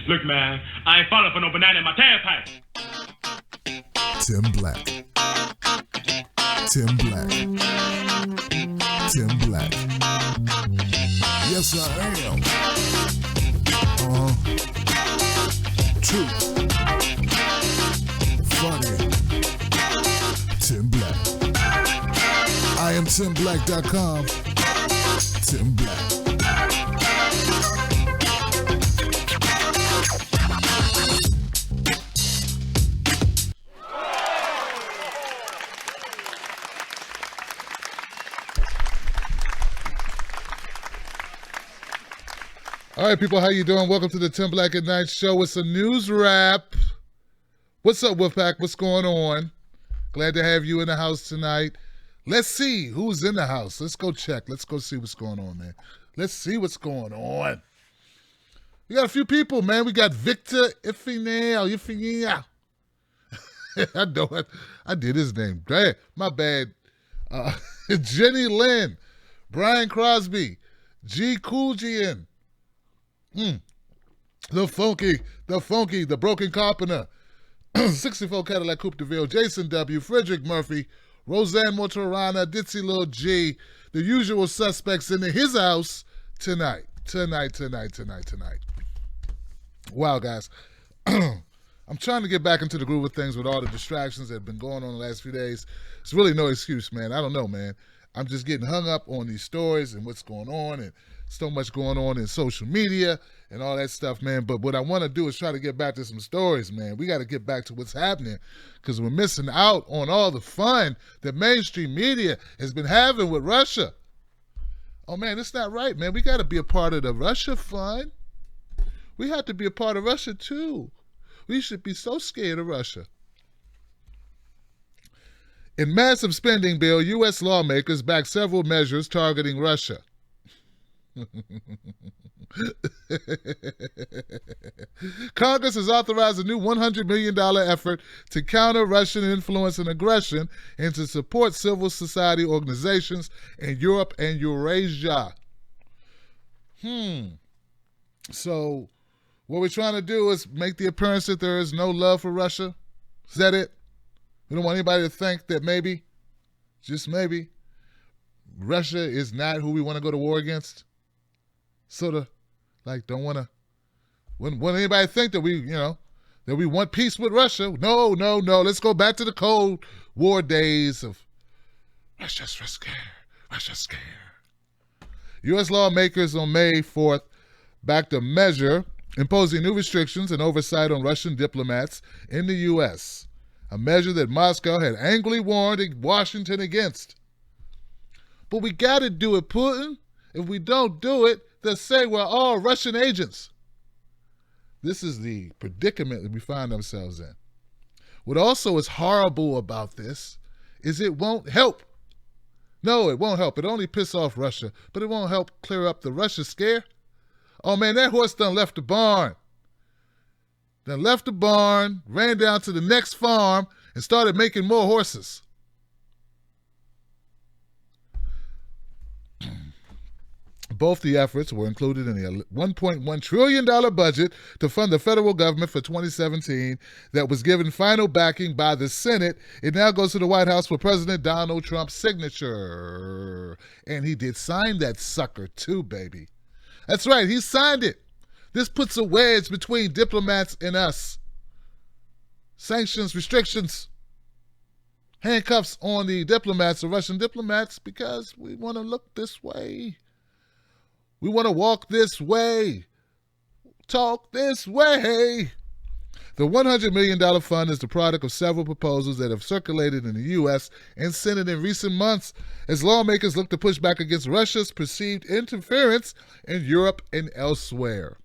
Look, man, I ain't falling for no banana in my tailpipe. Tim Black. Tim Black. Tim Black. Yes, I am. True. Funny. Tim Black. I am TimBlack.com. Tim Black. All right, people, how you doing? Welcome to the Tim Black at Night Show. It's a news wrap. What's up, Wolfpack? What's going on? Glad to have you in the house tonight. Let's see who's in the house. Let's go check. Let's go see what's going on, man. Let's see what's going on. We got a few people, man. We got Victor Ifinea. I know it. I did his name. My bad. Jenny Lynn, Brian Crosby, G. Cooljian. The Funky, the Broken Carpenter, 64 Cadillac Coupe de Ville, Jason W., Frederick Murphy, Roseanne Motorana, Ditsy Lil G, the usual suspects in his house tonight. Wow, guys. I'm trying to get back into the groove of things with all the distractions that have been going on the last few days. It's really no excuse, man. I don't know, man. I'm just getting hung up on these stories and what's going on, and so much going on in social media and all that stuff, man. But what I want to do is try to get back to some stories, man. We got to get back to what's happening because we're missing out on all the fun that mainstream media has been having with Russia. Oh, man, it's not right, man. We got to be a part of the Russia fun. We have to be a part of Russia, too. We should be so scared of Russia. In massive spending bill, U.S. lawmakers back several measures targeting Russia. Congress has authorized a new $100 million effort to counter Russian influence and aggression and to support civil society organizations in Europe and Eurasia. So what we're trying to do is make the appearance that there is no love for Russia. Is that it? We don't want anybody to think that maybe, just maybe, Russia is not who we want to go to war against. Sort of like don't want to, wouldn't want anybody to think that we, that we want peace with Russia. No. Let's go back to the Cold War days of Russia's scared. U.S. lawmakers on May 4th backed a measure imposing new restrictions and oversight on Russian diplomats in the U.S., a measure that Moscow had angrily warned Washington against. But we got to do it, Putin. If we don't do it, they'll say we're all Russian agents. This is the predicament that we find ourselves in. What also is horrible about this is it won't help. No, it won't help. It only piss off Russia, but it won't help clear up the Russia scare. Oh, man, that horse done left the barn. Ran down to the next farm, and started making more horses. Both the efforts were included in the $1.1 trillion budget to fund the federal government for 2017 that was given final backing by the Senate. It now goes to the White House for President Donald Trump's signature. And he did sign that sucker too, baby. That's right, he signed it. This puts a wedge between diplomats and us. Sanctions, restrictions, handcuffs on the diplomats, the Russian diplomats, because we want to look this way. We want to walk this way, talk this way. The $100 million fund is the product of several proposals that have circulated in the U.S. and Senate in recent months as lawmakers look to push back against Russia's perceived interference in Europe and elsewhere.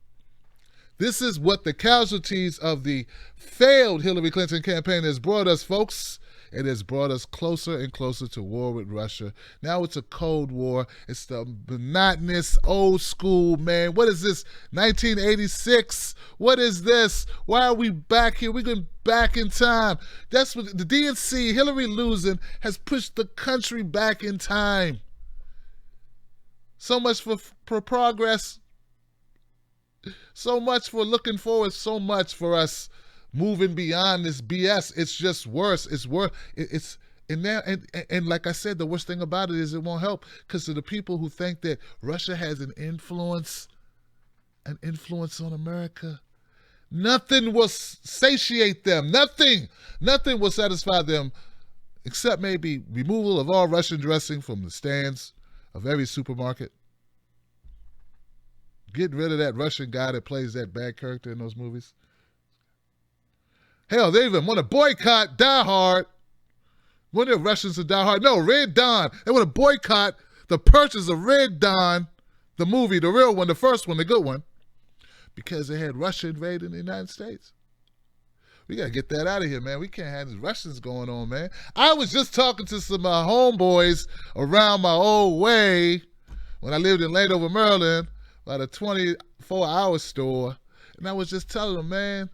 This is what the casualties of the failed Hillary Clinton campaign has brought us, folks. It has brought us closer and closer to war with Russia. Now it's a Cold War. It's the monotonous, old school, man. What is this, 1986? What is this? Why are we back here? We're going back in time. That's what the DNC, Hillary losing, has pushed the country back in time. So much for progress. So much for looking forward, so much for us moving beyond this BS. It's just worse. It's worse. It's and now and like I said, the worst thing about it is it won't help because of the people who think that Russia has an influence on America. Nothing will satiate them. Nothing will satisfy them except maybe removal of all Russian dressing from the stands of every supermarket. Getting rid of that Russian guy that plays that bad character in those movies. Hell, they even want to boycott Die Hard. One of the Russians to Die Hard. No, Red Dawn. They want to boycott the purchase of Red Dawn, the movie, the real one, the first one, the good one, because they had Russia invading the United States. We got to get that out of here, man. We can't have these Russians going on, man. I was just talking to some of my homeboys around my old way when I lived in Landover, Maryland, by the 24-hour store. And I was just telling them, man,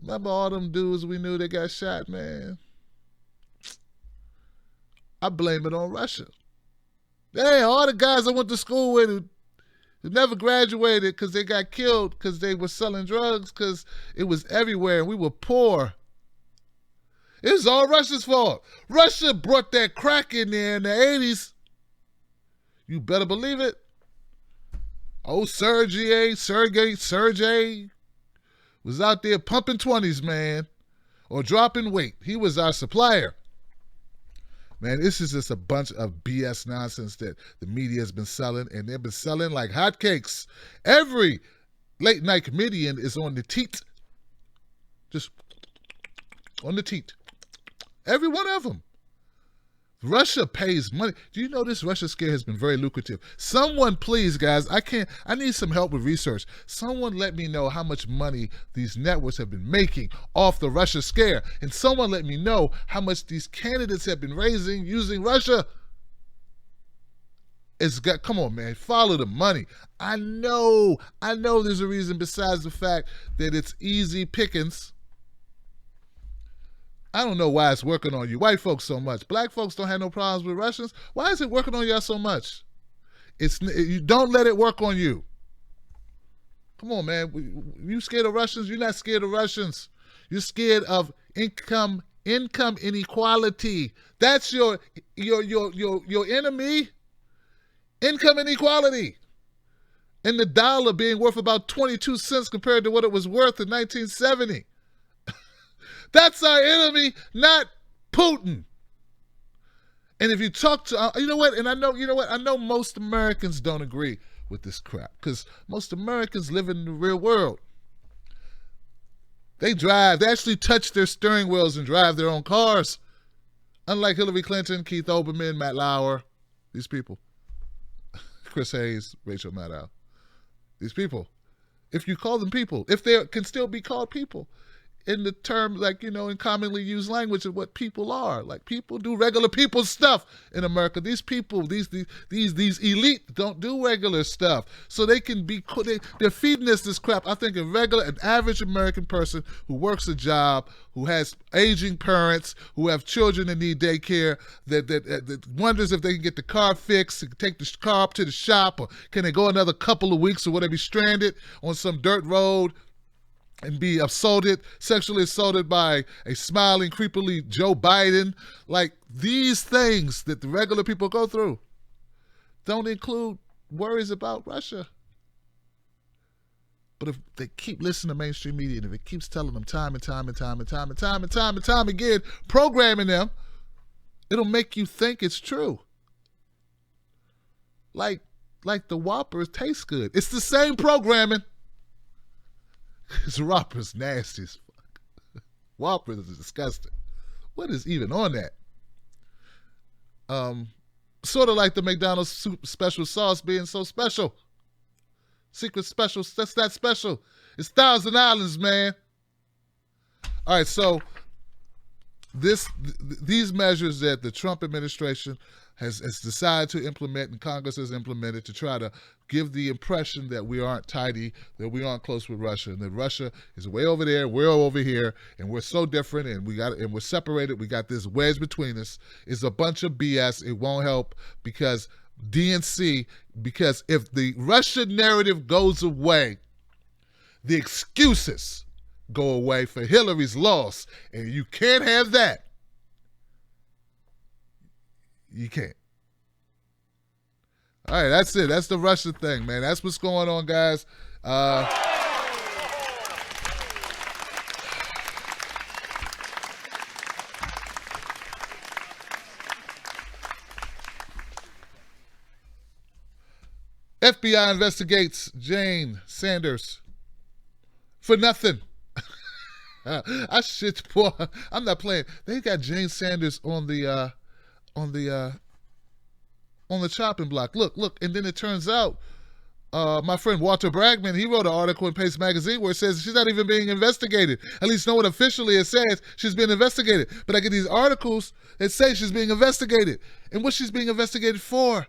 remember all them dudes we knew that got shot, man? I blame it on Russia. Hey, all the guys I went to school with who never graduated because they got killed because they were selling drugs because it was everywhere and we were poor. It was all Russia's fault. Russia brought that crack in there in the 80s. You better believe it. Oh, Sergey was out there pumping 20s, man, or dropping weight. He was our supplier. Man, this is just a bunch of BS nonsense that the media has been selling, and they've been selling like hotcakes. Every late night comedian is on the teat. Just on the teat. Every one of them. Russia pays money. Do you know this Russia scare has been very lucrative? Someone, please, guys, I need some help with research. Someone let me know how much money these networks have been making off the Russia scare. And someone let me know how much these candidates have been raising using Russia. Come on, man, follow the money. I know there's a reason besides the fact that it's easy pickings. I don't know why it's working on you white folks so much. Black folks don't have no problems with Russians. Why is it working on y'all so much? You don't let it work on you. Come on, man. You scared of Russians? You're not scared of Russians. You're scared of income inequality. That's your enemy. Income inequality. And the dollar being worth about 22 cents compared to what it was worth in 1970. That's our enemy, not Putin. And if you talk to, I know most Americans don't agree with this crap because most Americans live in the real world. They actually touch their steering wheels and drive their own cars. Unlike Hillary Clinton, Keith Olbermann, Matt Lauer, these people. Chris Hayes, Rachel Maddow. These people. If you call them people, if they can still be called people, in the term, in commonly used language of what people are. Like, people do regular people stuff in America. These people, these elite don't do regular stuff. So they can be, they're feeding us this crap. I think an average American person who works a job, who has aging parents, who have children that need daycare, that wonders if they can get the car fixed, take the car up to the shop, or can they go another couple of weeks, or will they be stranded on some dirt road and be sexually assaulted by a smiling, creepily Joe Biden. Like, these things that the regular people go through don't include worries about Russia. But if they keep listening to mainstream media, and if it keeps telling them time and time again, programming them, it'll make you think it's true. Like the Whoppers taste good. It's the same programming. This Whopper's nasty as fuck. Whoppers is disgusting. What is even on that? Sort of like the McDonald's special sauce being so special. Secret special, that's not special. It's Thousand Islands, man. All right, so these measures that the Trump administration has decided to implement and Congress has implemented to try to give the impression that we aren't tidy, that we aren't close with Russia, and that Russia is way over there, we're over here, and we're so different, and we're separated. We got this wedge between us. Is a bunch of BS. It won't help because if the Russian narrative goes away, the excuses go away for Hillary's loss. And you can't have that. You can't. All right, that's it. That's the Russia thing, man. That's what's going on, guys. FBI investigates Jane Sanders for nothing. I shit, boy. I'm not playing. They got Jane Sanders on the chopping block. Look, and then it turns out my friend Walter Bragman, he wrote an article in Pace Magazine where it says she's not even being investigated. At least no one officially has said she's been investigated. But I get these articles that say she's being investigated. And what she's being investigated for?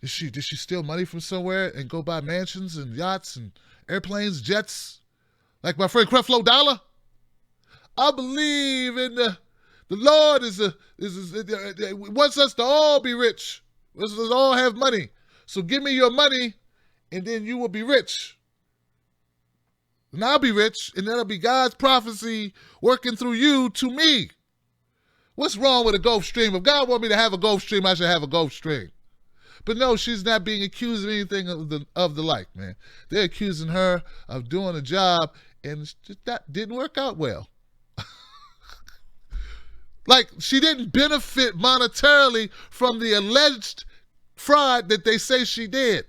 Did she steal money from somewhere and go buy mansions and yachts and airplanes, jets? Like my friend Creflo Dollar? I believe in the Lord wants us to all be rich. Let's all have money. So give me your money and then you will be rich. And I'll be rich and that'll be God's prophecy working through you to me. What's wrong with a Gulf Stream? If God wants me to have a Gulf Stream, I should have a Gulf Stream. But no, she's not being accused of anything of the like, man. They're accusing her of doing a job, and that didn't work out well. Like, she didn't benefit monetarily from the alleged fraud that they say she did.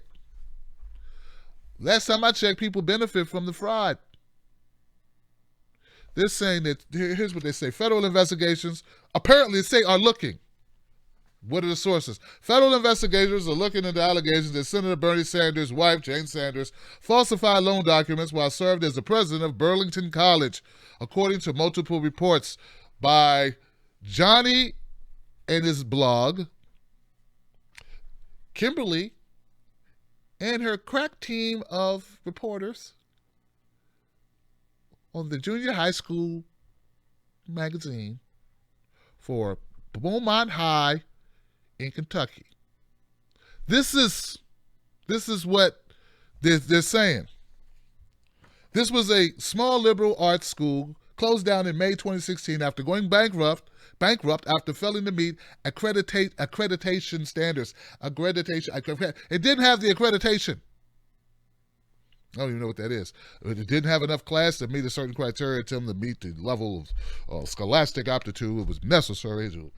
Last time I checked, people benefit from the fraud. They're saying that, here's what they say, federal investigations apparently say are looking. What are the sources? Federal investigators are looking into allegations that Senator Bernie Sanders' wife, Jane Sanders, falsified loan documents while served as the president of Burlington College, according to multiple reports by Johnny and his blog, Kimberly, and her crack team of reporters on the junior high school magazine for Beaumont High in Kentucky. This is what they're saying. This was a small liberal arts school closed down in May 2016 after going bankrupt after failing to meet accreditation standards. It didn't have the accreditation. I don't even know what that is. It didn't have enough class to meet a certain criteria to meet the level of scholastic aptitude it was necessary to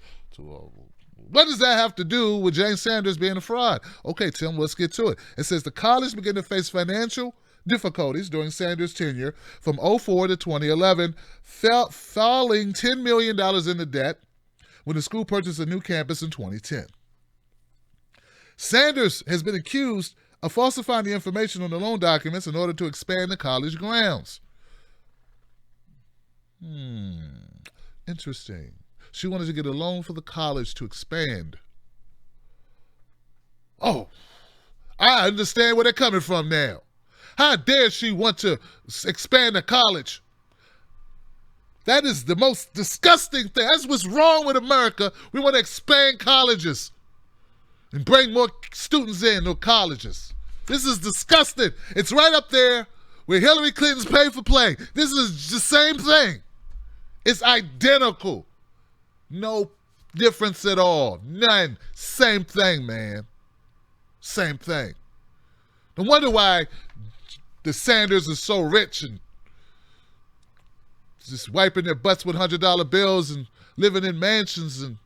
what does that have to do with Jane Sanders being a fraud? Okay, Tim, let's get to it. It says the college began to face financial difficulties during Sanders' tenure from 2004 to 2011, falling $10 million into debt when the school purchased a new campus in 2010. Sanders has been accused of falsifying the information on the loan documents in order to expand the college grounds. Interesting. She wanted to get a loan for the college to expand. Oh, I understand where they're coming from now. How dare she want to expand the college? That is the most disgusting thing. That's what's wrong with America. We want to expand colleges and bring more students in to colleges. This is disgusting. It's right up there where Hillary Clinton's pay for play. This is the same thing. It's identical. No difference at all. None. Same thing, man. Same thing. No wonder why the Sanders are so rich and just wiping their butts with $100 bills and living in mansions and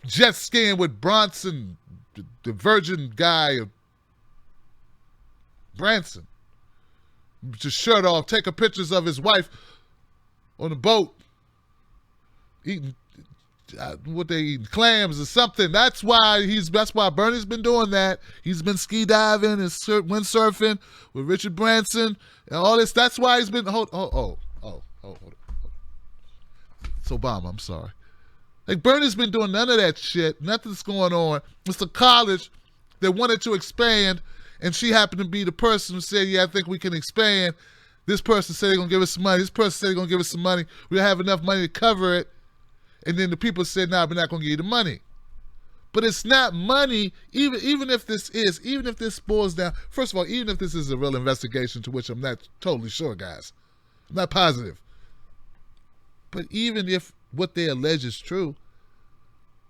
jet skiing with Bronson, the Virgin guy, Branson. Just shirt off, taking pictures of his wife on the boat, eating what they eating, clams or something. That's why Bernie's been doing that. He's been ski diving and windsurfing with Richard Branson and all this. That's why he's been hold on. It's Obama, I'm sorry. Like, Bernie's been doing none of that shit. Nothing's going on. It's a college that wanted to expand, and she happened to be the person who said, yeah, I think we can expand. This person said they're going to give us some money. This person said they're going to give us some money. We have enough money to cover it. And then the people said, nah, we're not going to give you the money. But it's not money, even if this boils down. First of all, even if this is a real investigation, to which I'm not totally sure, guys. I'm not positive. But even if what they allege is true,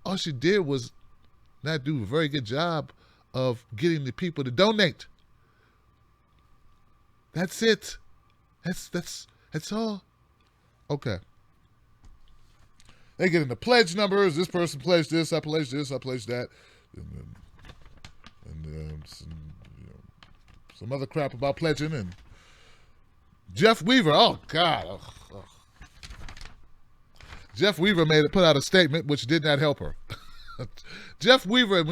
all she did was not do a very good job of getting the people to donate. That's it. That's all. Okay. They get into pledge numbers. This person pledged this. I pledged this. I pledged that. And some other crap about pledging. And Jeff Weaver. Oh, God. Ugh. Jeff Weaver put out a statement which did not help her. When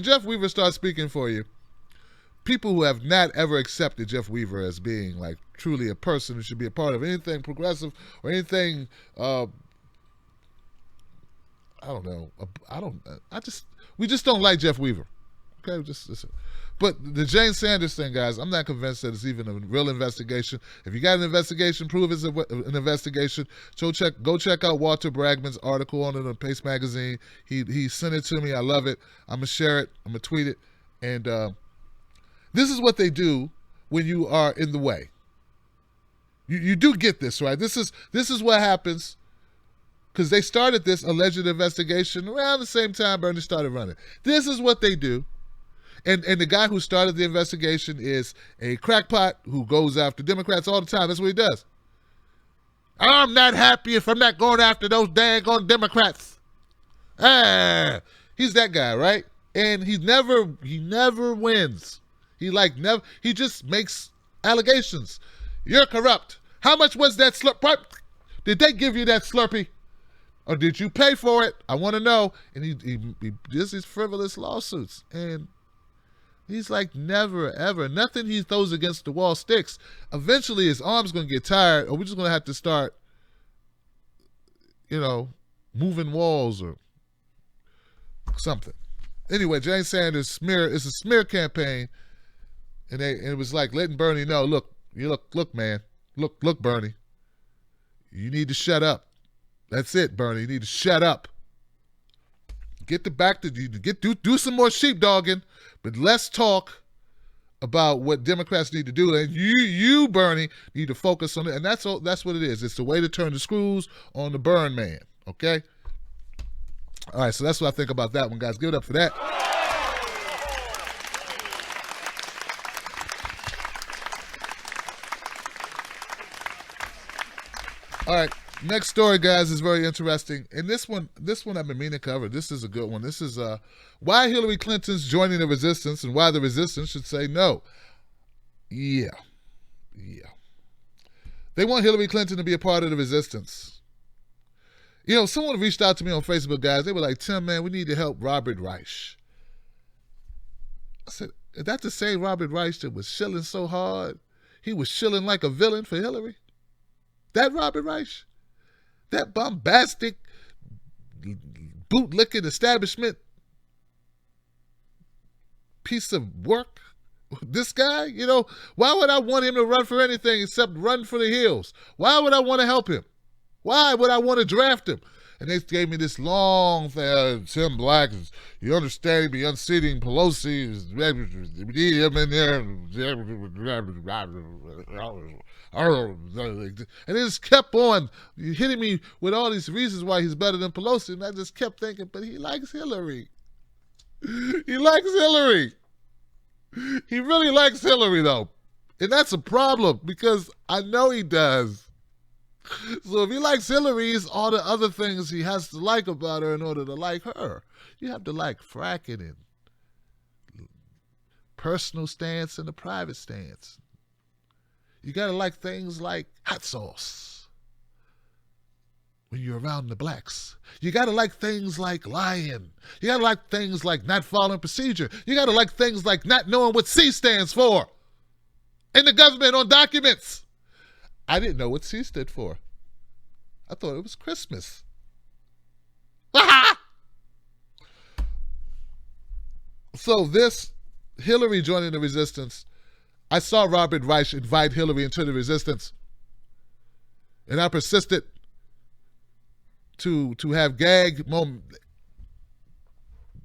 Jeff Weaver starts speaking for you, people who have not ever accepted Jeff Weaver as being like truly a person who should be a part of anything progressive or anything, we just don't like Jeff Weaver. Okay, but the Jane Sanders thing, guys, I'm not convinced that it's even a real investigation. If you got an investigation, prove it's an investigation. So go check out Walter Bragman's article on it on Pace Magazine. He sent it to me. I love it. I'm gonna share it. I'm gonna tweet it. And this is what they do when you are in the way. You do get this, right? This is what happens. Because they started this alleged investigation around the same time Bernie started running. This is what they do. And the guy who started the investigation is a crackpot who goes after Democrats all the time. That's what he does. I'm not happy if I'm not going after those daggone Democrats. He's that guy, right? And he never wins. He just makes allegations. You're corrupt. How much was that Slurpee? Did they give you that Slurpee? Or did you pay for it? I want to know. And he does these frivolous lawsuits. And he's like, never, ever. Nothing he throws against the wall sticks. Eventually, his arm's going to get tired, or we're just going to have to start, moving walls or something. Anyway, Jane Sanders it's a smear campaign, and it was like letting Bernie know, look, man, look, Bernie, you need to shut up. That's it, Bernie. You need to shut up. Do some more sheepdogging, but let's talk about what Democrats need to do. And you, Bernie, need to focus on it. And that's what it is. It's the way to turn the screws on the burn man. Okay? All right, so that's what I think about that one, guys. Give it up for that. All right. Next story, guys, is very interesting. And this one I've been meaning to cover. This is a good one. This is why Hillary Clinton's joining the resistance and why the resistance should say no. Yeah. They want Hillary Clinton to be a part of the resistance. Someone reached out to me on Facebook, guys. They were like, Tim, man, we need to help Robert Reich. I said, is that the same Robert Reich that was shilling so hard? He was shilling like a villain for Hillary? That Robert Reich? That bombastic, bootlicking establishment piece of work? This guy? Why would I want him to run for anything except run for the hills? Why would I want to help him? Why would I want to draft him? And they gave me this long thing. Tim Black, you understand, be unseating Pelosi. We need him in there. And it just kept on hitting me with all these reasons why he's better than Pelosi. And I just kept thinking, but he likes Hillary. He likes Hillary. He really likes Hillary, though. And that's a problem because I know he does. So if he likes Hillary, it's all the other things he has to like about her in order to like her. You have to like fracking and personal stance and the private stance. You got to like things like hot sauce when you're around the blacks. You got to like things like lying. You got to like things like not following procedure. You got to like things like not knowing what C stands for in the government on documents. I didn't know what C stood for. I thought it was Christmas. So this Hillary joining the resistance, I saw Robert Reich invite Hillary into the resistance, and I persisted to have gag moment.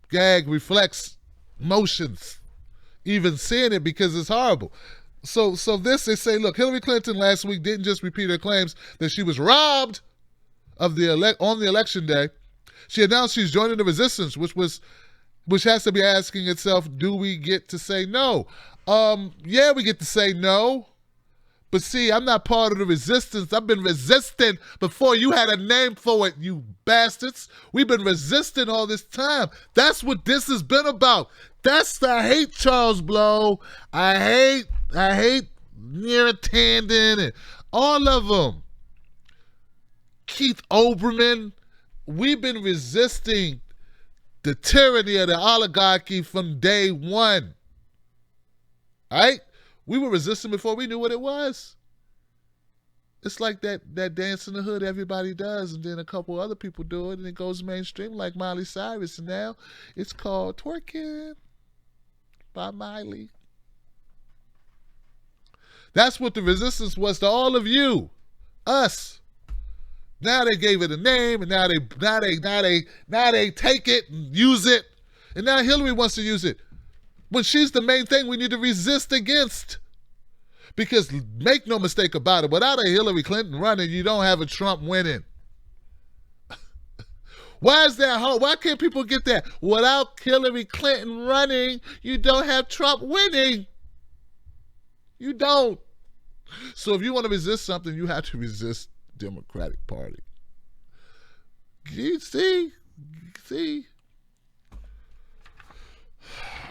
gag reflex motions, even seeing it, because it's horrible. So this, they say, look, Hillary Clinton last week didn't just repeat her claims that she was robbed of on the election day. She announced she's joining the resistance, which has to be asking itself, do we get to say no? Yeah, we get to say no. But see, I'm not part of the resistance. I've been resisting before you had a name for it, you bastards. We've been resisting all this time. That's what this has been about. I hate Charles Blow. I hate Neera Tanden and all of them. Keith Olbermann. We've been resisting the tyranny of the oligarchy from day one. All right? We were resisting before we knew what it was. It's like that dance in the hood everybody does, and then a couple other people do it, and it goes mainstream like Miley Cyrus, and now it's called Twerking by Miley. That's what the resistance was to all of you, us. Now they gave it a name, and now they take it and use it, and now Hillary wants to use it. When she's the main thing we need to resist against. Because make no mistake about it, without a Hillary Clinton running, you don't have a Trump winning. Why is that hard? Why can't people get that? Without Hillary Clinton running, you don't have Trump winning. You don't. So if you want to resist something, you have to resist the Democratic Party. You see?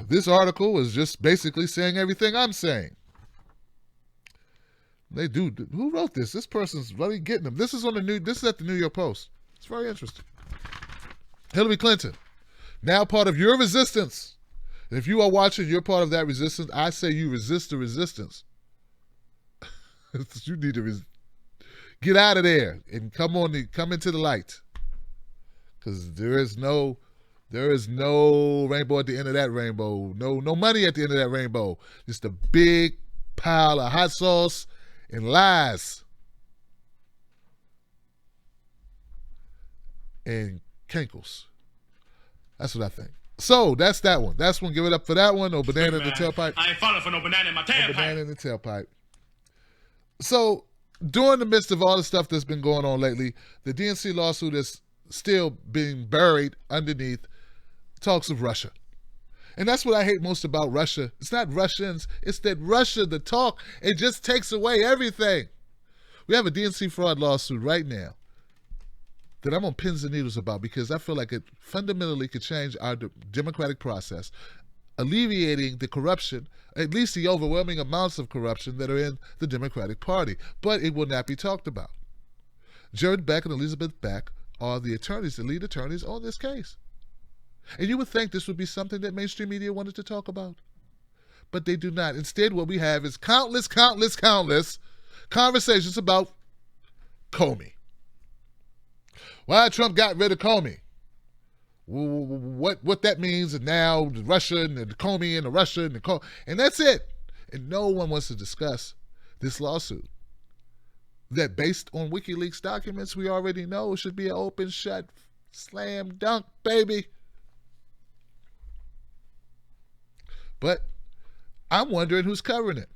This article is just basically saying everything I'm saying. They do. Who wrote this? This person's really getting them. This is at the New York Post. It's very interesting. Hillary Clinton, now part of your resistance. And if you are watching, you're part of that resistance. I say you resist the resistance. You need to get out of there and come into the light. Because there is no rainbow at the end of that rainbow. No money at the end of that rainbow. Just a big pile of hot sauce and lies. And kinkles. That's what I think. So that's that one. That's one. Give it up for that one. No banana in the tailpipe. I ain't falling for no banana in my tailpipe. No banana in the tailpipe. So during the midst of all the stuff that's been going on lately, the DNC lawsuit is still being buried underneath talks of Russia. And that's what I hate most about Russia. It's not Russians. It's that Russia, the talk, it just takes away everything. We have a DNC fraud lawsuit right now that I'm on pins and needles about, because I feel like it fundamentally could change our democratic process, alleviating the corruption, at least the overwhelming amounts of corruption that are in the Democratic Party. But it will not be talked about. Jared Beck and Elizabeth Beck are the attorneys, the lead attorneys on this case. And you would think this would be something that mainstream media wanted to talk about. But they do not. Instead, what we have is countless conversations about Comey. Why Trump got rid of Comey. What that means, and now the Russia and the Comey and the Russia and the Comey. And that's it. And no one wants to discuss this lawsuit that, based on WikiLeaks documents, we already know should be an open, shut, slam dunk, baby. But I'm wondering who's covering it.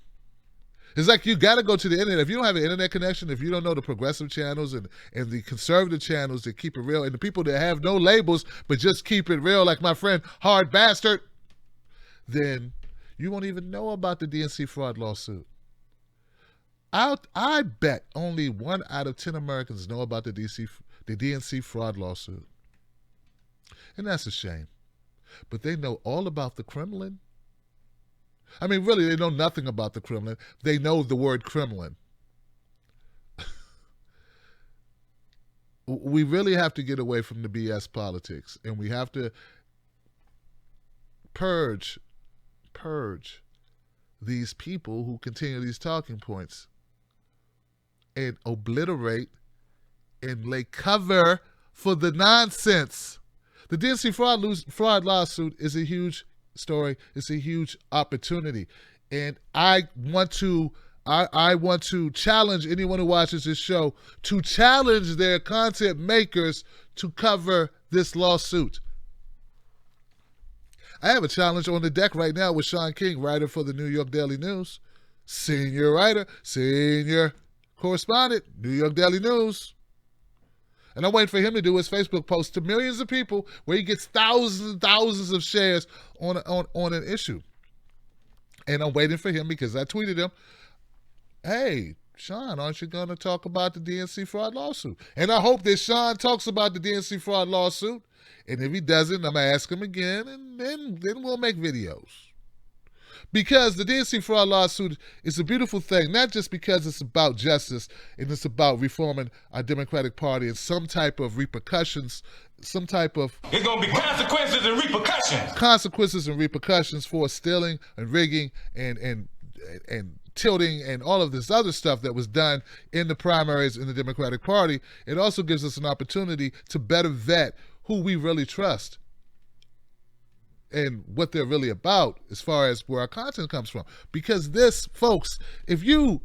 It's like you got to go to the internet. If you don't have an internet connection, if you don't know the progressive channels and the conservative channels that keep it real, and the people that have no labels but just keep it real, like my friend Hard Bastard, then you won't even know about the DNC fraud lawsuit. I bet only 1 out of 10 Americans know about the DNC fraud lawsuit. And that's a shame. But they know all about the Kremlin. I mean, really, they know nothing about the Kremlin. They know the word Kremlin. We really have to get away from the BS politics, and we have to purge these people who continue these talking points and obliterate and lay cover for the nonsense. The DNC fraud lawsuit is a huge story. It's a huge opportunity, and I want to challenge anyone who watches this show to challenge their content makers to cover this lawsuit. I have a challenge on the deck right now with Sean King, writer for the New York Daily News. Senior writer, senior correspondent, New York Daily News. And I'm waiting for him to do his Facebook post to millions of people where he gets thousands and thousands of shares on an issue. And I'm waiting for him because I tweeted him, hey, Sean, aren't you going to talk about the DNC fraud lawsuit? And I hope that Sean talks about the DNC fraud lawsuit. And if he doesn't, I'm going to ask him again, and then we'll make videos. Because the DNC fraud lawsuit is a beautiful thing, not just because it's about justice and it's about reforming our Democratic Party and some type of repercussions, some type of... There's going to be consequences and repercussions. Consequences and repercussions for stealing and rigging and tilting and all of this other stuff that was done in the primaries in the Democratic Party. It also gives us an opportunity to better vet who we really trust and what they're really about as far as where our content comes from. Because this, folks, if you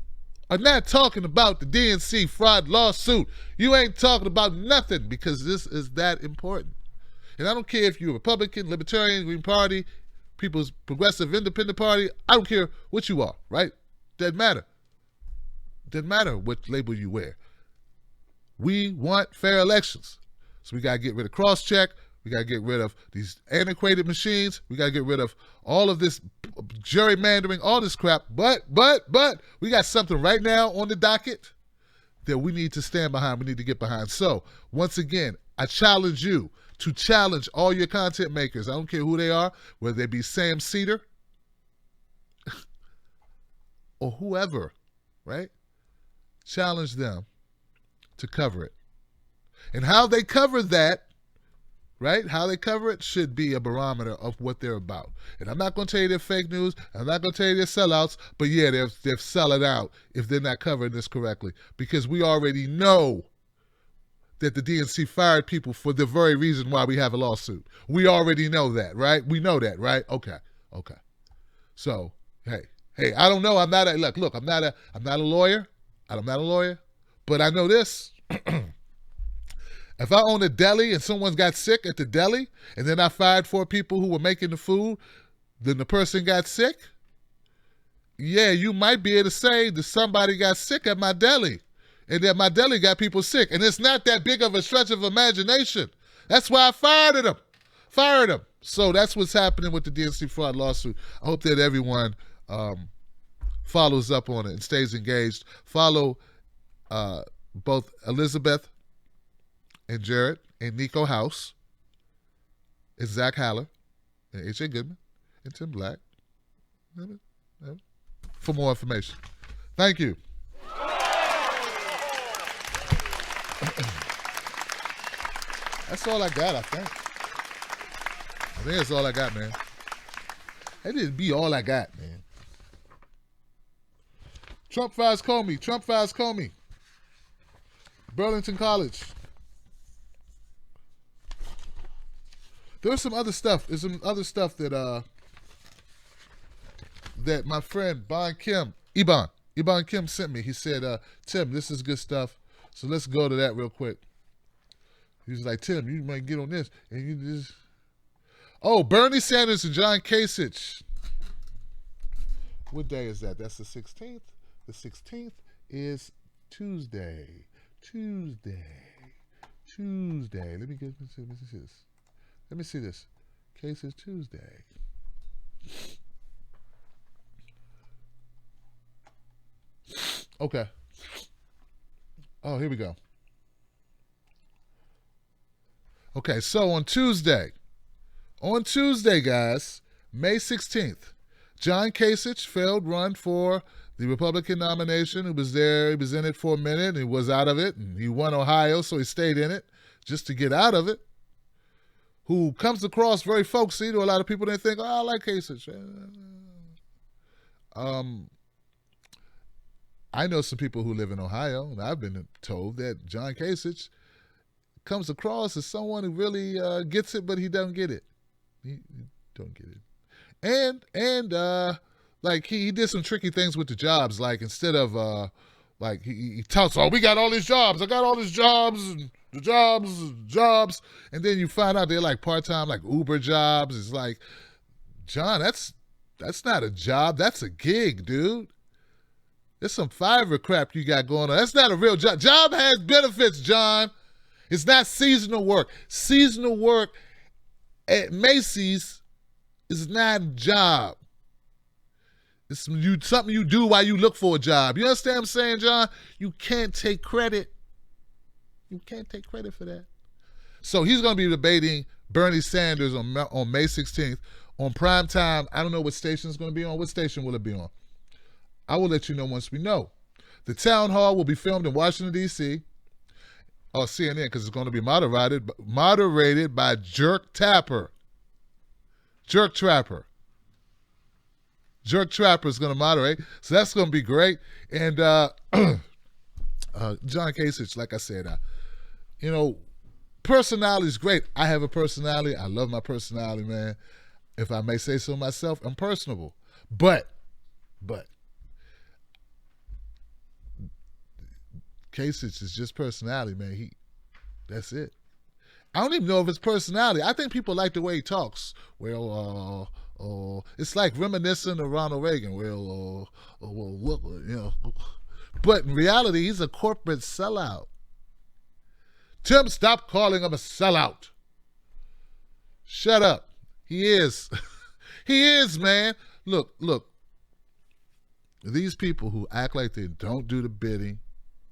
are not talking about the DNC fraud lawsuit, you ain't talking about nothing, because this is that important. And I don't care if you're Republican, Libertarian, Green Party, People's Progressive Independent Party, I don't care what you are, right? Doesn't matter. Doesn't matter what label you wear. We want fair elections. So we got to get rid of cross-check. We got to get rid of these antiquated machines. We got to get rid of all of this gerrymandering, all this crap. But we got something right now on the docket that we need to stand behind. We need to get behind. So once again, I challenge you to challenge all your content makers. I don't care who they are, whether they be Sam Cedar or whoever, right? Challenge them to cover it. And how they cover that, right? How they cover it should be a barometer of what they're about. And I'm not going to tell you they're fake news. I'm not going to tell you they're sellouts. But yeah, they're selling out if they're not covering this correctly. Because we already know that the DNC fired people for the very reason why we have a lawsuit. We already know that, right? We know that, right? Okay. So, hey, I don't know. I'm not a lawyer. I'm not a lawyer. But I know this. If I own a deli and someone's got sick at the deli, and then I fired 4 people who were making the food, then the person got sick, yeah, you might be able to say that somebody got sick at my deli, and that my deli got people sick. And it's not that big of a stretch of imagination. That's why I fired them. So that's what's happening with the DNC fraud lawsuit. I hope that everyone follows up on it and stays engaged. Follow both Elizabeth and Jared and Nico House and Zach Haller and H.A. Goodman and Tim Black for more information. Thank you. That's all I got, I think. I think that's all I got, man. That just be all I got, man. Trump files Comey. Burlington College. There's some other stuff. There's some other stuff that that my friend Iban Kim sent me. He said, Tim, this is good stuff. So let's go to that real quick. He's like, Tim, you might get on this. And you just... Oh, Bernie Sanders and John Kasich. What day is that? That's the 16th. The 16th is Tuesday. Let me see this. Case is Tuesday. Okay. Oh, here we go. Okay, so on Tuesday, guys, May 16th, John Kasich failed run for the Republican nomination. He was there, he was in it for a minute, and he was out of it, and he won Ohio, so he stayed in it just to get out of it. Who comes across very folksy to a lot of people. They think, oh, I like Kasich. I know some people who live in Ohio, and I've been told that John Kasich comes across as someone who really gets it, but he doesn't get it. He don't get it. And like he did some tricky things with the jobs. Like instead of like he talks, oh, we got all these jobs. I got all these jobs and the jobs. And then you find out they're like part-time, like Uber jobs. It's like John, that's not a job. That's a gig, dude. There's some Fiverr crap you got going on. That's not a real job. Job has benefits, John. It's not seasonal work. Seasonal work at Macy's is not a job. It's something you do while you look for a job. You understand what I'm saying, John? You can't take credit. You can't take credit for that. So he's going to be debating Bernie Sanders on May 16th on prime time. I don't know what station it's going to be on. What station will it be on? I will let you know once we know. The town hall will be filmed in Washington, D.C., or CNN, because it's going to be moderated by Jerk Trapper. Jerk Trapper is going to moderate, so that's going to be great. And John Kasich, like I said, personality is great. I have a personality. I love my personality, man. If I may say so myself, I'm personable. But Kasich is just personality, man. That's it. I don't even know if it's personality. I think people like the way he talks. Well, it's like reminiscent of Ronald Reagan. But in reality, he's a corporate sellout. Tim, stop calling him a sellout. Shut up. He is. He is, man. Look. These people who act like they don't do the bidding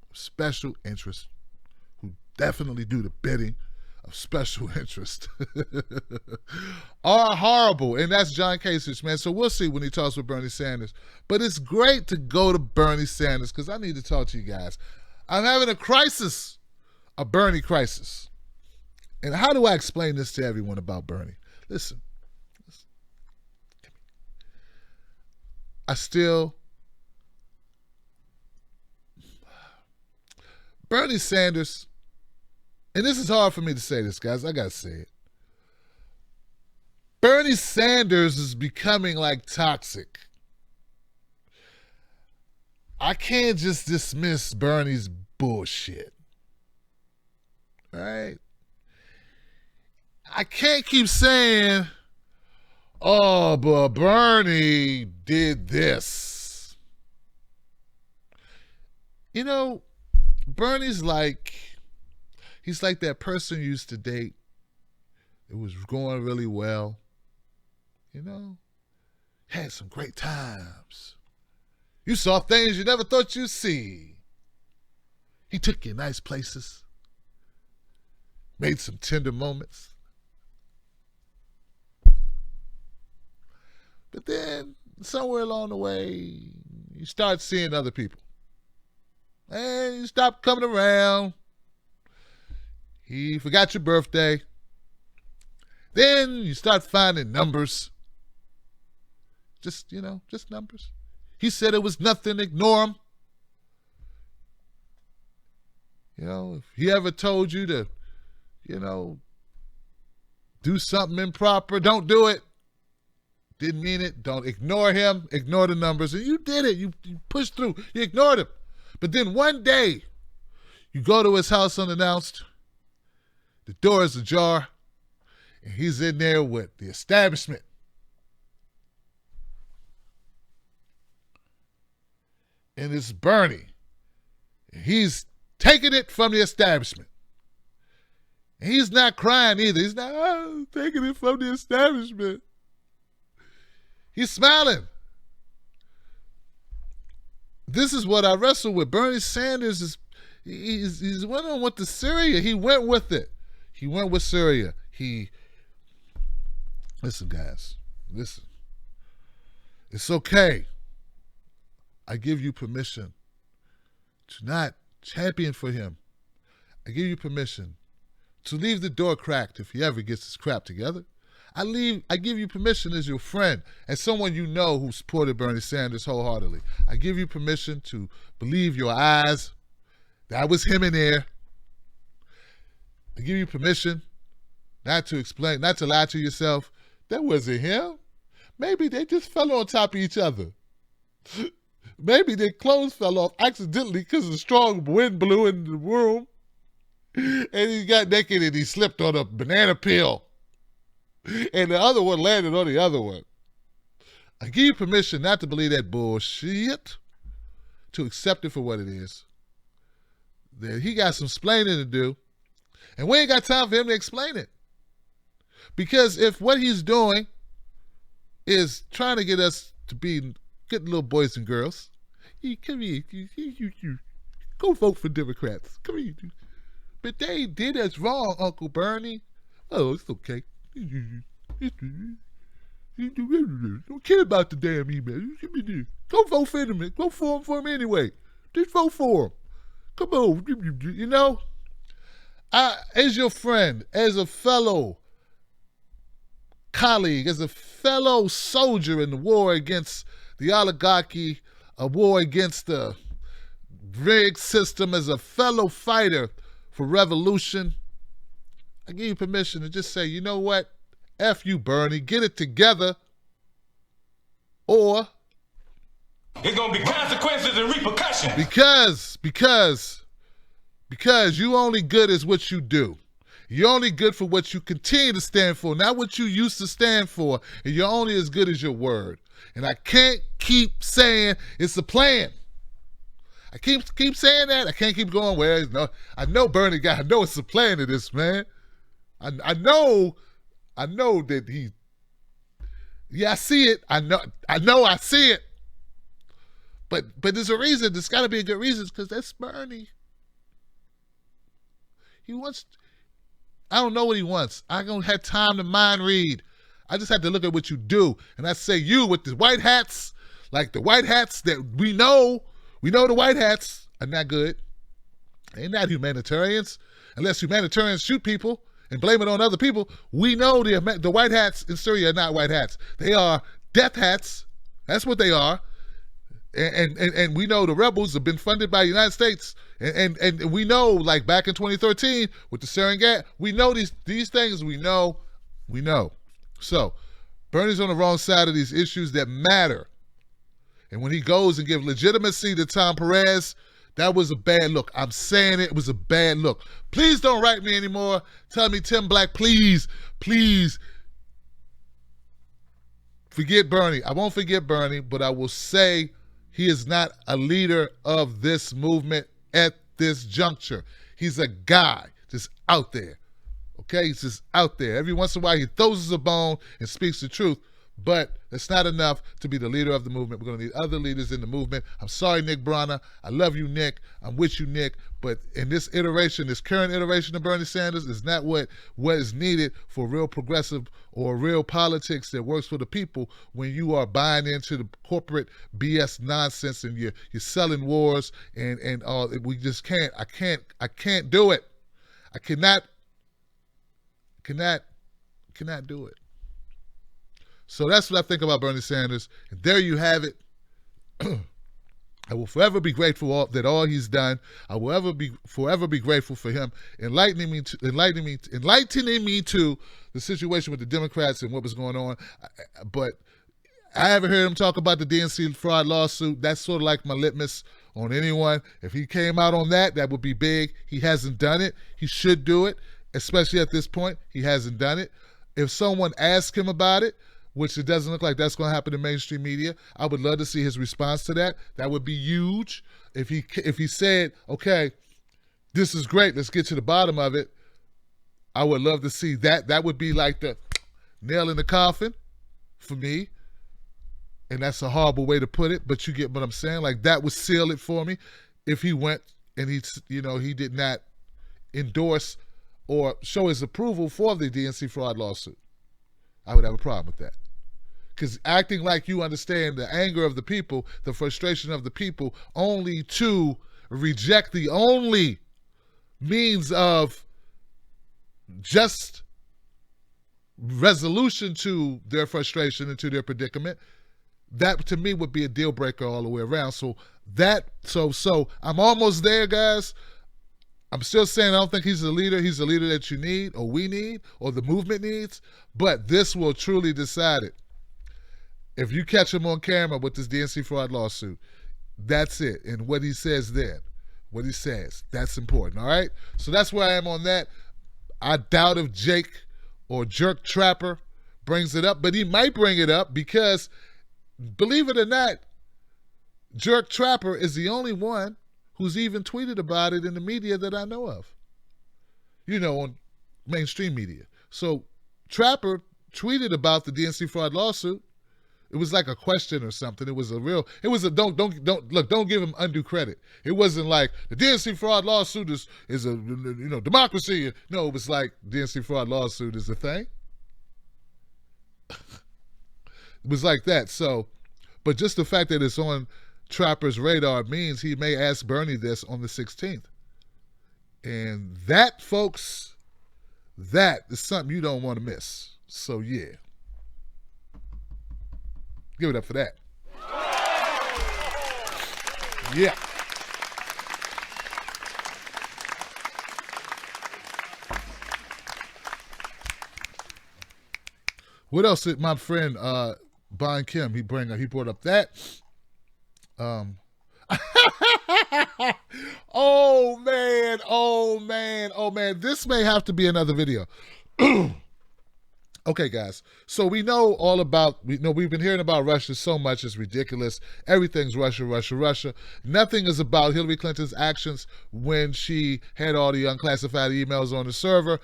of special interest, who definitely do the bidding of special interest, are horrible. And that's John Kasich, man. So we'll see when he talks with Bernie Sanders. But it's great to go to Bernie Sanders because I need to talk to you guys. I'm having a crisis, a Bernie crisis. And how do I explain this to everyone about Bernie? Listen. Bernie Sanders, and this is hard for me to say this, guys. I got to say it. Bernie Sanders is becoming like toxic. I can't just dismiss Bernie's bullshit. Right? I can't keep saying, oh, but Bernie did this. Bernie's he's like that person you used to date. It was going really well. Had some great times. You saw things you never thought you'd see. He took you nice places. Made some tender moments. But then, somewhere along the way, you start seeing other people. And you stop coming around. He forgot your birthday. Then you start finding numbers. Just numbers. He said it was nothing, ignore him. If he ever told you to, do something improper, don't do it. Didn't mean it. Don't ignore him. Ignore the numbers. And you did it. You pushed through. You ignored him. But then one day, you go to his house unannounced. The door is ajar. And he's in there with the establishment. And it's Bernie. And he's taking it from the establishment. And he's not crying either. He's not taking it from the establishment. He's smiling. This is what I wrestle with. Bernie Sanders he's went on with the Syria. He went with it. He went with Syria. Listen, guys. Listen. It's okay. I give you permission to not champion for him. I give you permission to leave the door cracked if he ever gets his crap together. I give you permission as your friend and someone you know who supported Bernie Sanders wholeheartedly. I give you permission to believe your eyes. That was him in there. I give you permission not to lie to yourself. That wasn't him. Maybe they just fell on top of each other. Maybe their clothes fell off accidentally because the strong wind blew in the room. And he got naked and he slipped on a banana peel. And the other one landed on the other one. I give you permission not to believe that bullshit, to accept it for what it is. That he got some explaining to do, and we ain't got time for him to explain it. Because if what he's doing is trying to get us to be good little boys and girls, come here, you go vote for Democrats. Come here. But they did us wrong, Uncle Bernie. Oh, it's okay. Don't care about the damn email. Go vote for him. Go for him anyway. Just vote for him. Come on. You know, as your friend, as a fellow colleague, as a fellow soldier in the war against the oligarchy, a war against the rigged system, as a fellow fighter for revolution, I give you permission to just say, you know what? F you, Bernie. Get it together. Or There's gonna be consequences and repercussions. Because you only good as what you do. You're only good for what you continue to stand for, not what you used to stand for. And you're only as good as your word. And I can't keep saying it's a plan. I keep saying that. I can't keep going where no. I know Bernie guy. I know it's a plan to this, man. I know that he. Yeah, I see it. I know I see it. But there's a reason. There's got to be a good reason, because that's Bernie. He wants. I don't know what he wants. I don't have time to mind read. I just have to look at what you do. And I say you with the white hats, like the white hats that we know the white hats are not good. They're not humanitarians. Unless humanitarians shoot people and blame it on other people, we know the white hats in Syria are not white hats. They are death hats. That's what they are. And we know the rebels have been funded by the United States. And we know, like back in 2013 with the sarin gas, we know these things. We know. So Bernie's on the wrong side of these issues that matter. And when he goes and gives legitimacy to Tom Perez, that was a bad look. I'm saying it was a bad look. Please don't write me anymore. Tell me, Tim Black, please forget Bernie. I won't forget Bernie, but I will say he is not a leader of this movement at this juncture. He's a guy just out there. Okay, he's just out there. Every once in a while, he throws us a bone and speaks the truth, but it's not enough to be the leader of the movement. We're going to need other leaders in the movement. I'm sorry, Nick Bronner. I love you, Nick. I'm with you, Nick. But in this iteration, this current iteration of Bernie Sanders is not what is needed for real progressive or real politics that works for the people when you are buying into the corporate BS nonsense and you're selling wars and all. We just can't. I can't do it. I cannot do it. So that's what I think about Bernie Sanders. And there you have it. I will forever be grateful that all he's done. I will forever be grateful for him enlightening me to the situation with the Democrats and what was going on. But I haven't heard him talk about the DNC fraud lawsuit. That's sort of like my litmus on anyone. If he came out on that would be big. He hasn't done it. He should do it, especially at this point. He hasn't done it. If someone asks him about it, which it doesn't look like that's going to happen in mainstream media, I would love to see his response to that. That would be huge. If he said, okay, this is great, let's get to the bottom of it, I would love to see that. That would be like the nail in the coffin for me. And that's a horrible way to put it, but you get what I'm saying. Like, that would seal it for me. If he went and he did not endorse or show his approval for the DNC fraud lawsuit, I would have a problem with that. Because acting like you understand the anger of the people, the frustration of the people, only to reject the only means of just resolution to their frustration and to their predicament, that to me would be a deal breaker all the way around. So I'm almost there, guys. I'm still saying I don't think he's the leader. He's the leader that you need, or we need, or the movement needs. But this will truly decide it. If you catch him on camera with this DNC fraud lawsuit, that's it. And what he says then, what he says, that's important, all right? So that's where I am on that. I doubt if Jake or Jerk Trapper brings it up, but he might bring it up because believe it or not, Jerk Trapper is the only one who's even tweeted about it in the media that I know of. On mainstream media. So Trapper tweeted about the DNC fraud lawsuit. It was like a question or something. Don't give him undue credit. It wasn't like the DNC fraud lawsuit is a democracy. No, it was like DNC fraud lawsuit is a thing. It was like that. So, but just the fact that it's on Trapper's radar means he may ask Bernie this on the 16th. And that, folks, that is something you don't want to miss. So, yeah. Give it up for that. Yeah. What else did my friend Bon Kim, he brought up that. Oh man. This may have to be another video. Okay, guys. So we've been hearing about Russia so much, it's ridiculous. Everything's Russia. Nothing is about Hillary Clinton's actions when she had all the unclassified emails on the server,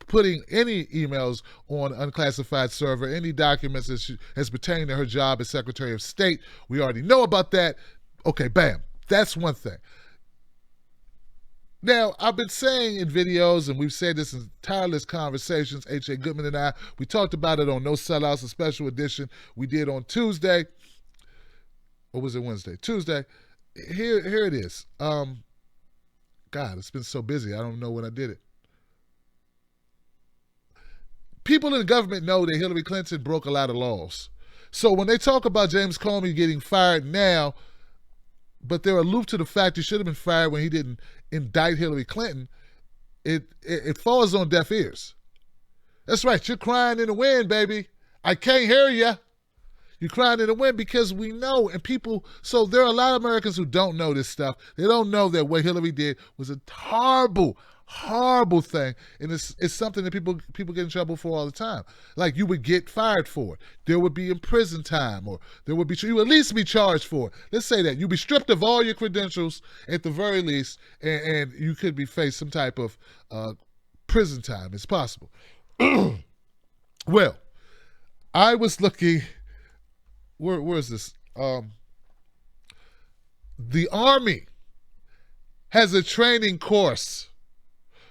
putting any emails on unclassified server, any documents as pertaining to her job as Secretary of State. We already know about that. Okay, bam. That's one thing. Now, I've been saying in videos, and we've said this in tireless conversations, H.A. Goodman and I, we talked about it on No Sellouts, a special edition we did on Tuesday. Or was it Wednesday? Tuesday. Here it is. God, it's been so busy. I don't know when I did it. People in the government know that Hillary Clinton broke a lot of laws. So when they talk about James Comey getting fired now, but they're aloof to the fact he should have been fired when he didn't indict Hillary Clinton, it falls on deaf ears. That's right. You're crying in the wind, baby. I can't hear you. You're crying in the wind because we know, and people, so there are a lot of Americans who don't know this stuff. They don't know that what Hillary did was a horrible thing, and it's something that people get in trouble for all the time. Like, you would get fired for it. There would be in prison time, or you would at least be charged for it. Let's say that. You'd be stripped of all your credentials at the very least, and you could be faced some type of prison time. It's possible. Well, I was looking, where is this? The Army has a training course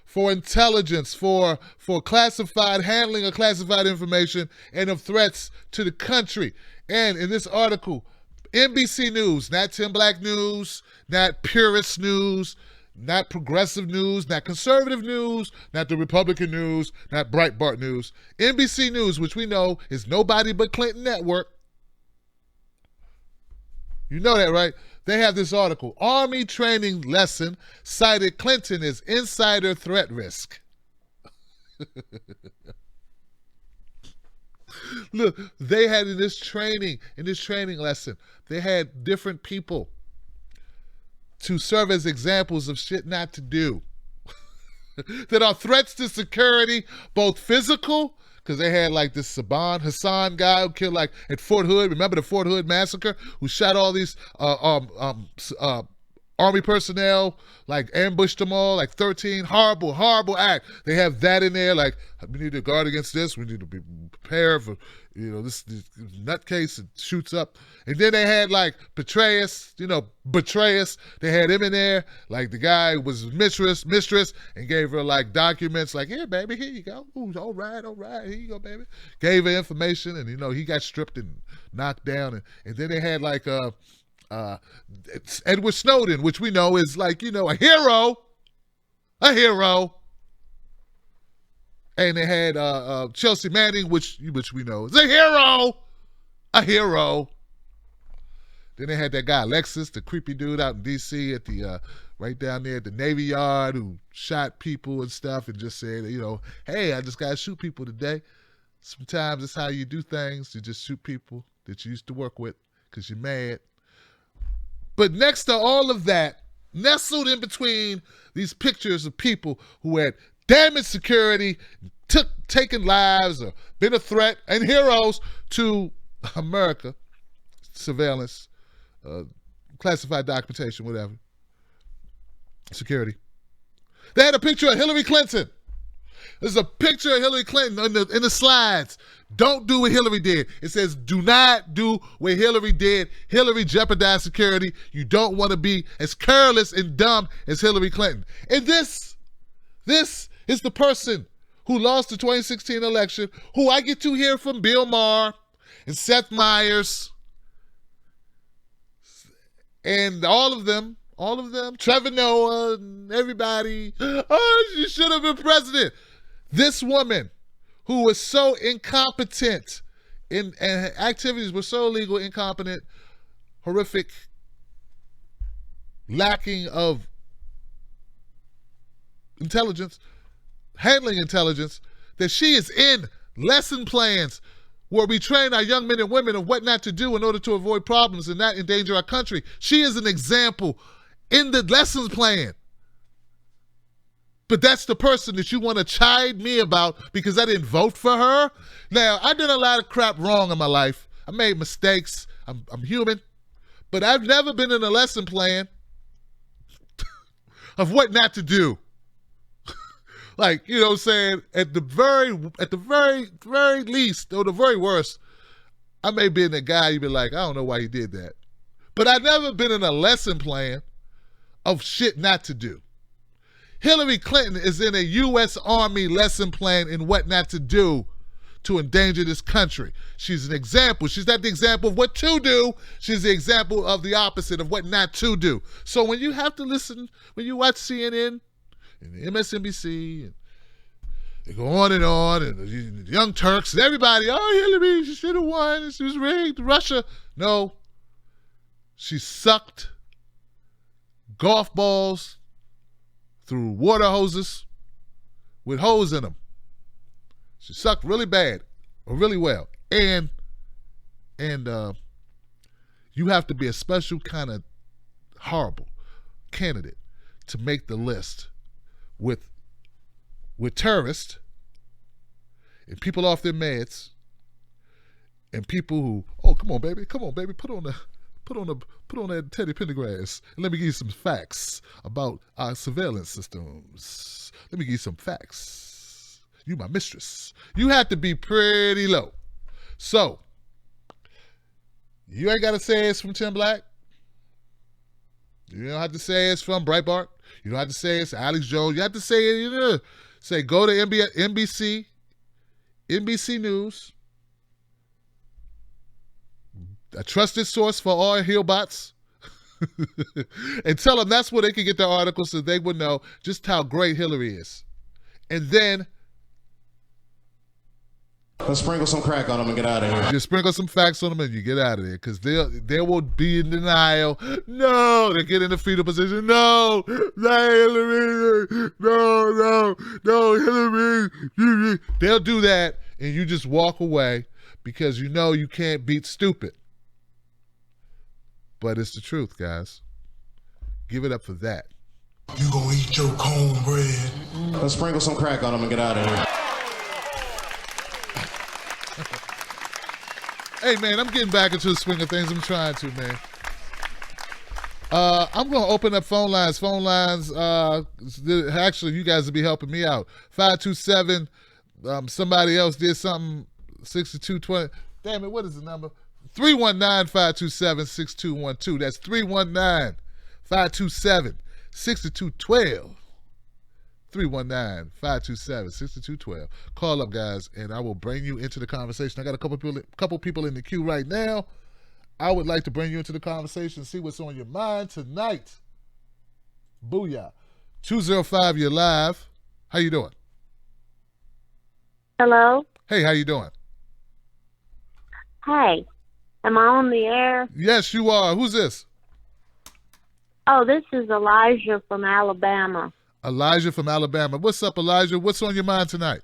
for intelligence, for classified, handling of classified information and of threats to the country. And in this article, NBC News, not Tim Black News, not Purist News, not Progressive News, not Conservative News, not the Republican News, not Breitbart News. NBC News, which we know is nobody but Clinton Network. You know that, right? They have this article. Army training lesson cited Clinton as insider threat risk. Look, they had in this training lesson, they had different people to serve as examples of shit not to do that are threats to security, both physical, because they had like this Hassan guy who killed like at Fort Hood. Remember the Fort Hood massacre? Who shot all these Army personnel, like ambushed them all, like 13. Horrible act. They have that in there, like, we need to guard against this. We need to be prepared for, this nutcase that shoots up. And then they had like Betrayus. They had him in there. Like, the guy was mistress, and gave her like documents, like, here, baby, here you go. Ooh, all right, here you go, baby. Gave her information, and he got stripped and knocked down. And then they had like it's Edward Snowden, which we know is like, a hero. And they had Chelsea Manning, which we know is a hero. Then they had that guy Alexis, the creepy dude out in D.C. at the right down there at the Navy Yard, who shot people and stuff, and just said, hey, I just gotta shoot people today. Sometimes it's how you do things. You just shoot people that you used to work with because you're mad. But next to all of that, nestled in between these pictures of people who had damaged security, taken lives, or been a threat, and heroes to America, surveillance, classified documentation, whatever, security. They had a picture of Hillary Clinton. There's a picture of Hillary Clinton in the slides. Don't do what Hillary did. It says, do not do what Hillary did. Hillary jeopardized security. You don't want to be as careless and dumb as Hillary Clinton. And this is the person who lost the 2016 election, who I get to hear from Bill Maher and Seth Meyers and all of them, Trevor Noah and everybody. Oh, she should have been president. This woman who was so incompetent and activities were so illegal, incompetent, horrific, lacking of intelligence, handling intelligence, that she is in lesson plans where we train our young men and women of what not to do in order to avoid problems and not endanger our country. She is an example in the lessons plan. But that's the person that you want to chide me about because I didn't vote for her? Now, I did a lot of crap wrong in my life. I made mistakes. I'm human. But I've never been in a lesson plan of what not to do. Like, you know what I'm saying? At the very least, or the very worst, I may be in a guy you'd be like, I don't know why he did that. But I've never been in a lesson plan of shit not to do. Hillary Clinton is in a U.S. Army lesson plan in what not to do to endanger this country. She's an example. She's not the example of what to do. She's the example of the opposite of what not to do. So when you have to listen, when you watch CNN and MSNBC, and they go on, and the Young Turks and everybody, oh, Hillary, she should have won, she was rigged, Russia. No. She sucked golf balls through water hoses with holes in them. She sucked really bad or really well. And you have to be a special kind of horrible candidate to make the list with terrorists and people off their meds and people who, oh, come on, baby, put on that Teddy Pendergrass and let me give you some facts about our surveillance systems. Let me give you some facts. You my mistress. You have to be pretty low. So, you ain't got to say it's from Tim Black. You don't have to say it's from Breitbart. You don't have to say it's Alex Jones. You have to say it, say go to NBC News, a trusted source for all Hillbots, and tell them that's where they can get their articles so they would know just how great Hillary is. And then let's sprinkle some crack on them and get out of here. You sprinkle some facts on them and you get out of there, because they will be in denial. No, they get in the fetal position. No, not Hillary. No, Hillary. They'll do that, and you just walk away because you know you can't beat stupid. But it's the truth, guys. Give it up for that. You gonna eat your cornbread. Let's sprinkle some crack on them and get out of here. Hey, man, I'm getting back into the swing of things. I'm trying to, man. I'm going to open up phone lines. Actually, you guys will be helping me out. 527, somebody else did something, 6220. Damn it, what is the number? 319-527-6212. That's 319-527-6212. 319-527-6212. Call up, guys, and I will bring you into the conversation. I got a couple people in the queue right now. I would like to bring you into the conversation, see what's on your mind tonight. Booyah. 205, you're live. How you doing? Hello? Hey, how you doing? Hey, am I on the air? Yes, you are. Who's this? Oh, this is Elijah from Alabama. Elijah from Alabama. What's up, Elijah? What's on your mind tonight?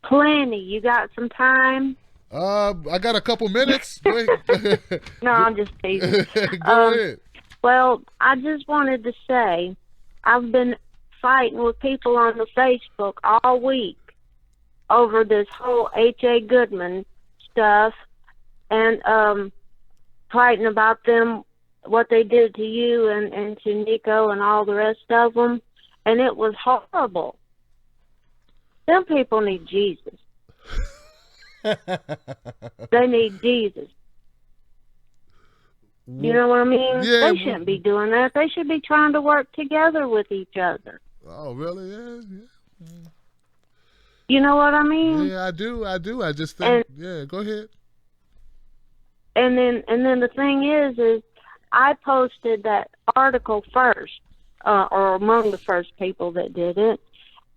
Plenty. You got some time? I got a couple minutes. Go ahead. No, I'm just teasing. Go ahead. Well, I just wanted to say I've been fighting with people on the Facebook all week over this whole H.A. Goodman stuff, and fighting about them, what they did to you and to Nico and all the rest of them, and it was horrible. Them people need Jesus. They need Jesus. You know what I mean? Yeah, They shouldn't be doing that. They should be trying to work together with each other. Oh, really? Yeah. You know what I mean? Yeah, I do. I just think, yeah, go ahead. And then the thing is I posted that article first, or among the first people that did it,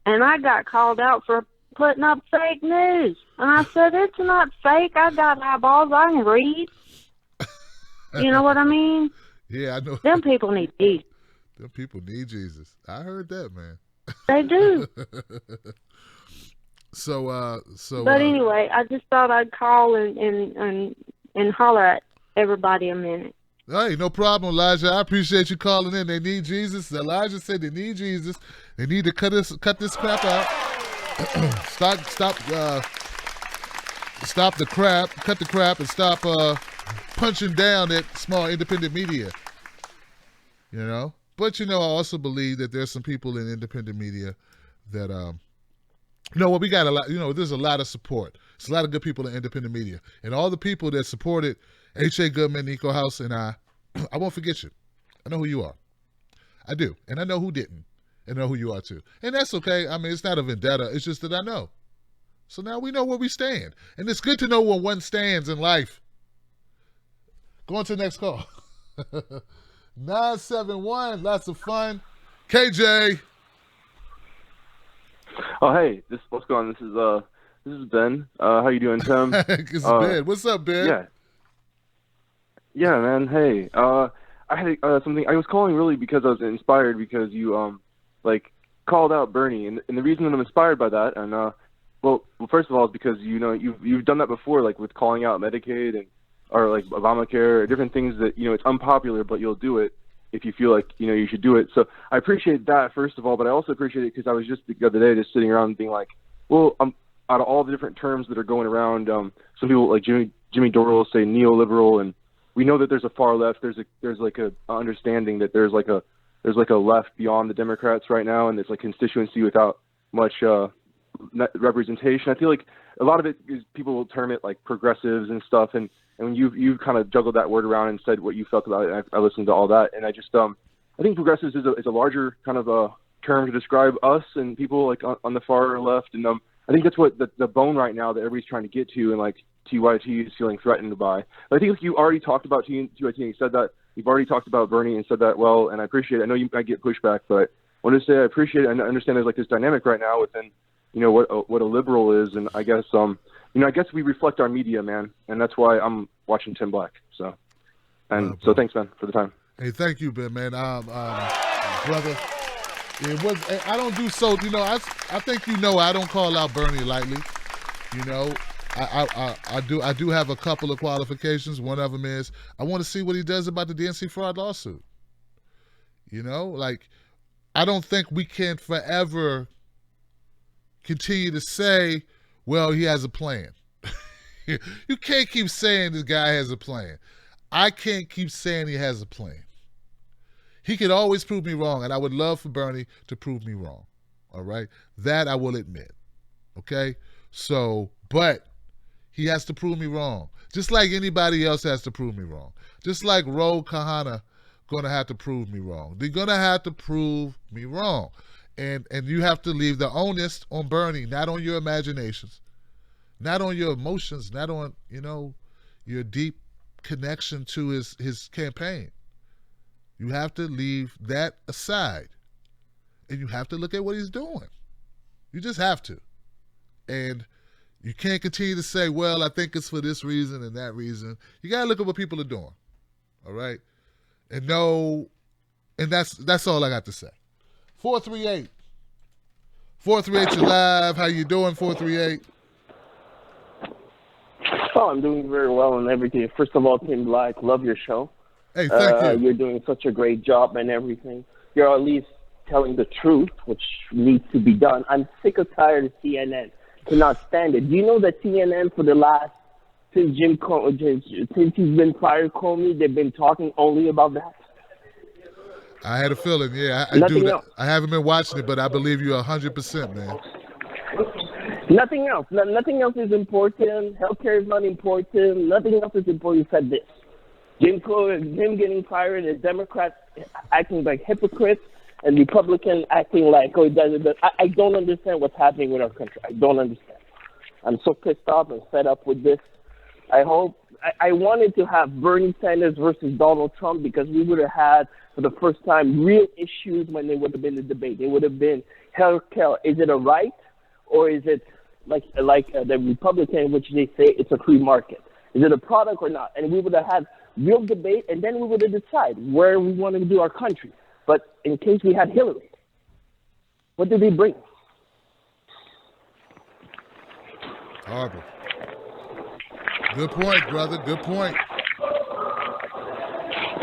and I got called out for putting up fake news. And I said, it's not fake. I got eyeballs. I can read. You know what I mean? Yeah, I know. Them people need Jesus. Them people need Jesus. I heard that, man. They do. But anyway, I just thought I'd call and holler at everybody a minute. Hey, no problem, Elijah. I appreciate you calling in. They need Jesus. Elijah said they need Jesus. They need to cut this crap out. Stop the crap. Cut the crap and stop punching down at small independent media. You know? But, I also believe that there's some people in independent media that, we got a lot, there's a lot of support. There's a lot of good people in independent media. And all the people that supported H.A. Goodman, Nico House, and I won't forget you. I know who you are. I do. And I know who didn't. And I know who you are, too. And that's okay. I mean, it's not a vendetta. It's just that I know. So now we know where we stand. And it's good to know where one stands in life. Going to the next call. 971, lots of fun. KJ. Oh, hey, what's going on? This is Ben. How you doing, Tim? It's Ben. What's up, Ben? Yeah, man. Hey, I had something. I was calling really because I was inspired because you called out Bernie, and the reason that I'm inspired by that, and well, first of all, is because you've done that before, like with calling out Medicaid or like Obamacare or different things that it's unpopular, but you'll do it if you feel like you should do it. So I appreciate that first of all, but I also appreciate it because I was just the other day just sitting around being like, well, out of all the different terms that are going around, some people like Jimmy Dore will say neoliberal, and we know that there's a far left. There's like a understanding that there's like a left beyond the Democrats right now, and there's like constituency without much representation. I feel like a lot of it is people will term it like progressives and stuff, and when you kind of juggled that word around and said what you felt about it, I listened to all that, and I just I think progressives is a larger kind of a term to describe us and people like on the far left, and I think that's what the bone right now that everybody's trying to get to, and like TYT is feeling threatened by. But I think you already talked about TYT and you said that. You've already talked about Bernie and said that well, and I appreciate it. I know you might get pushback, but I wanted to say I appreciate it. I understand there's like this dynamic right now within what a liberal is, and I guess I guess we reflect our media, man, and that's why I'm watching Tim Black. So thanks, man, for the time. Hey, thank you, Ben, man. Brother, it was. I don't do so. I think I don't call out Bernie lightly. I do have a couple of qualifications. One of them is I want to see what he does about the DNC fraud lawsuit. I don't think we can forever continue to say, well, he has a plan. You can't keep saying this guy has a plan. I can't keep saying he has a plan. He could always prove me wrong, and I would love for Bernie to prove me wrong. All right? That I will admit. Okay? So, but he has to prove me wrong. Just like anybody else has to prove me wrong. Just like Ro Khanna going to have to prove me wrong. They're going to have to prove me wrong. And you have to leave the onus on Bernie, not on your imaginations, not on your emotions, not on, your deep connection to his campaign. You have to leave that aside. And you have to look at what he's doing. You just have to. And you can't continue to say, well, I think it's for this reason and that reason. You got to look at what people are doing. All right? And that's all I got to say. 438. 438, you're live. How you doing, 438? Oh, I'm doing very well and everything. First of all, Tim Black, love your show. Hey, thank you. You're doing such a great job and everything. You're at least telling the truth, which needs to be done. I'm sick and tired of CNN. Cannot stand it. Do you know that CNN for the last since since he's been fired, Comey, they've been talking only about that? I had a feeling, yeah. I Nothing do. else. I haven't been watching it, but I believe you 100%, man. Nothing else. Nothing else is important. Healthcare is not important. Nothing else is important except this. Jim getting fired, and Democrats acting like hypocrites, and Republicans acting like, oh, it doesn't. I don't understand what's happening with our country. I don't understand. I'm so pissed off and fed up with this. I wanted to have Bernie Sanders versus Donald Trump because we would have had, for the first time, real issues when they would have been in the debate. They would have been, healthcare, is it a right, or is it like the Republican, which they say it's a free market? Is it a product or not? And we would have had real debate, and then we would have decided where we wanted to do our country. But in case we had Hillary, what did they bring? Horrible. Good point, brother. Good point.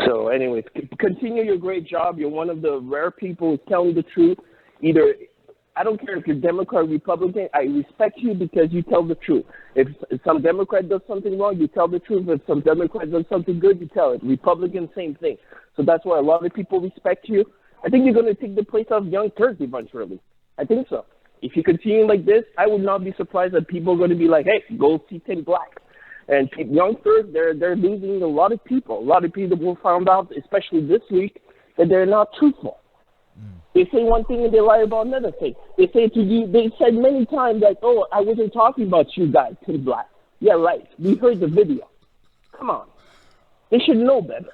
So anyways, continue your great job. You're one of the rare people who's telling the truth. I don't care if you're Democrat or Republican. I respect you because you tell the truth. If some Democrat does something wrong, you tell the truth. If some Democrat does something good, you tell it. Republican, same thing. So that's why a lot of people respect you. I think you're going to take the place of Young Turks eventually. I think so. If you continue like this, I would not be surprised that people are going to be like, hey, go see Tim Black. And Young Turks, they're losing a lot of people. A lot of people will find out, especially this week, that they're not truthful. They say one thing and they lie about another thing. They say to you, they said many times like, oh, I wasn't talking about you guys, Tim Black. Yeah, right. We heard the video. Come on. They should know better.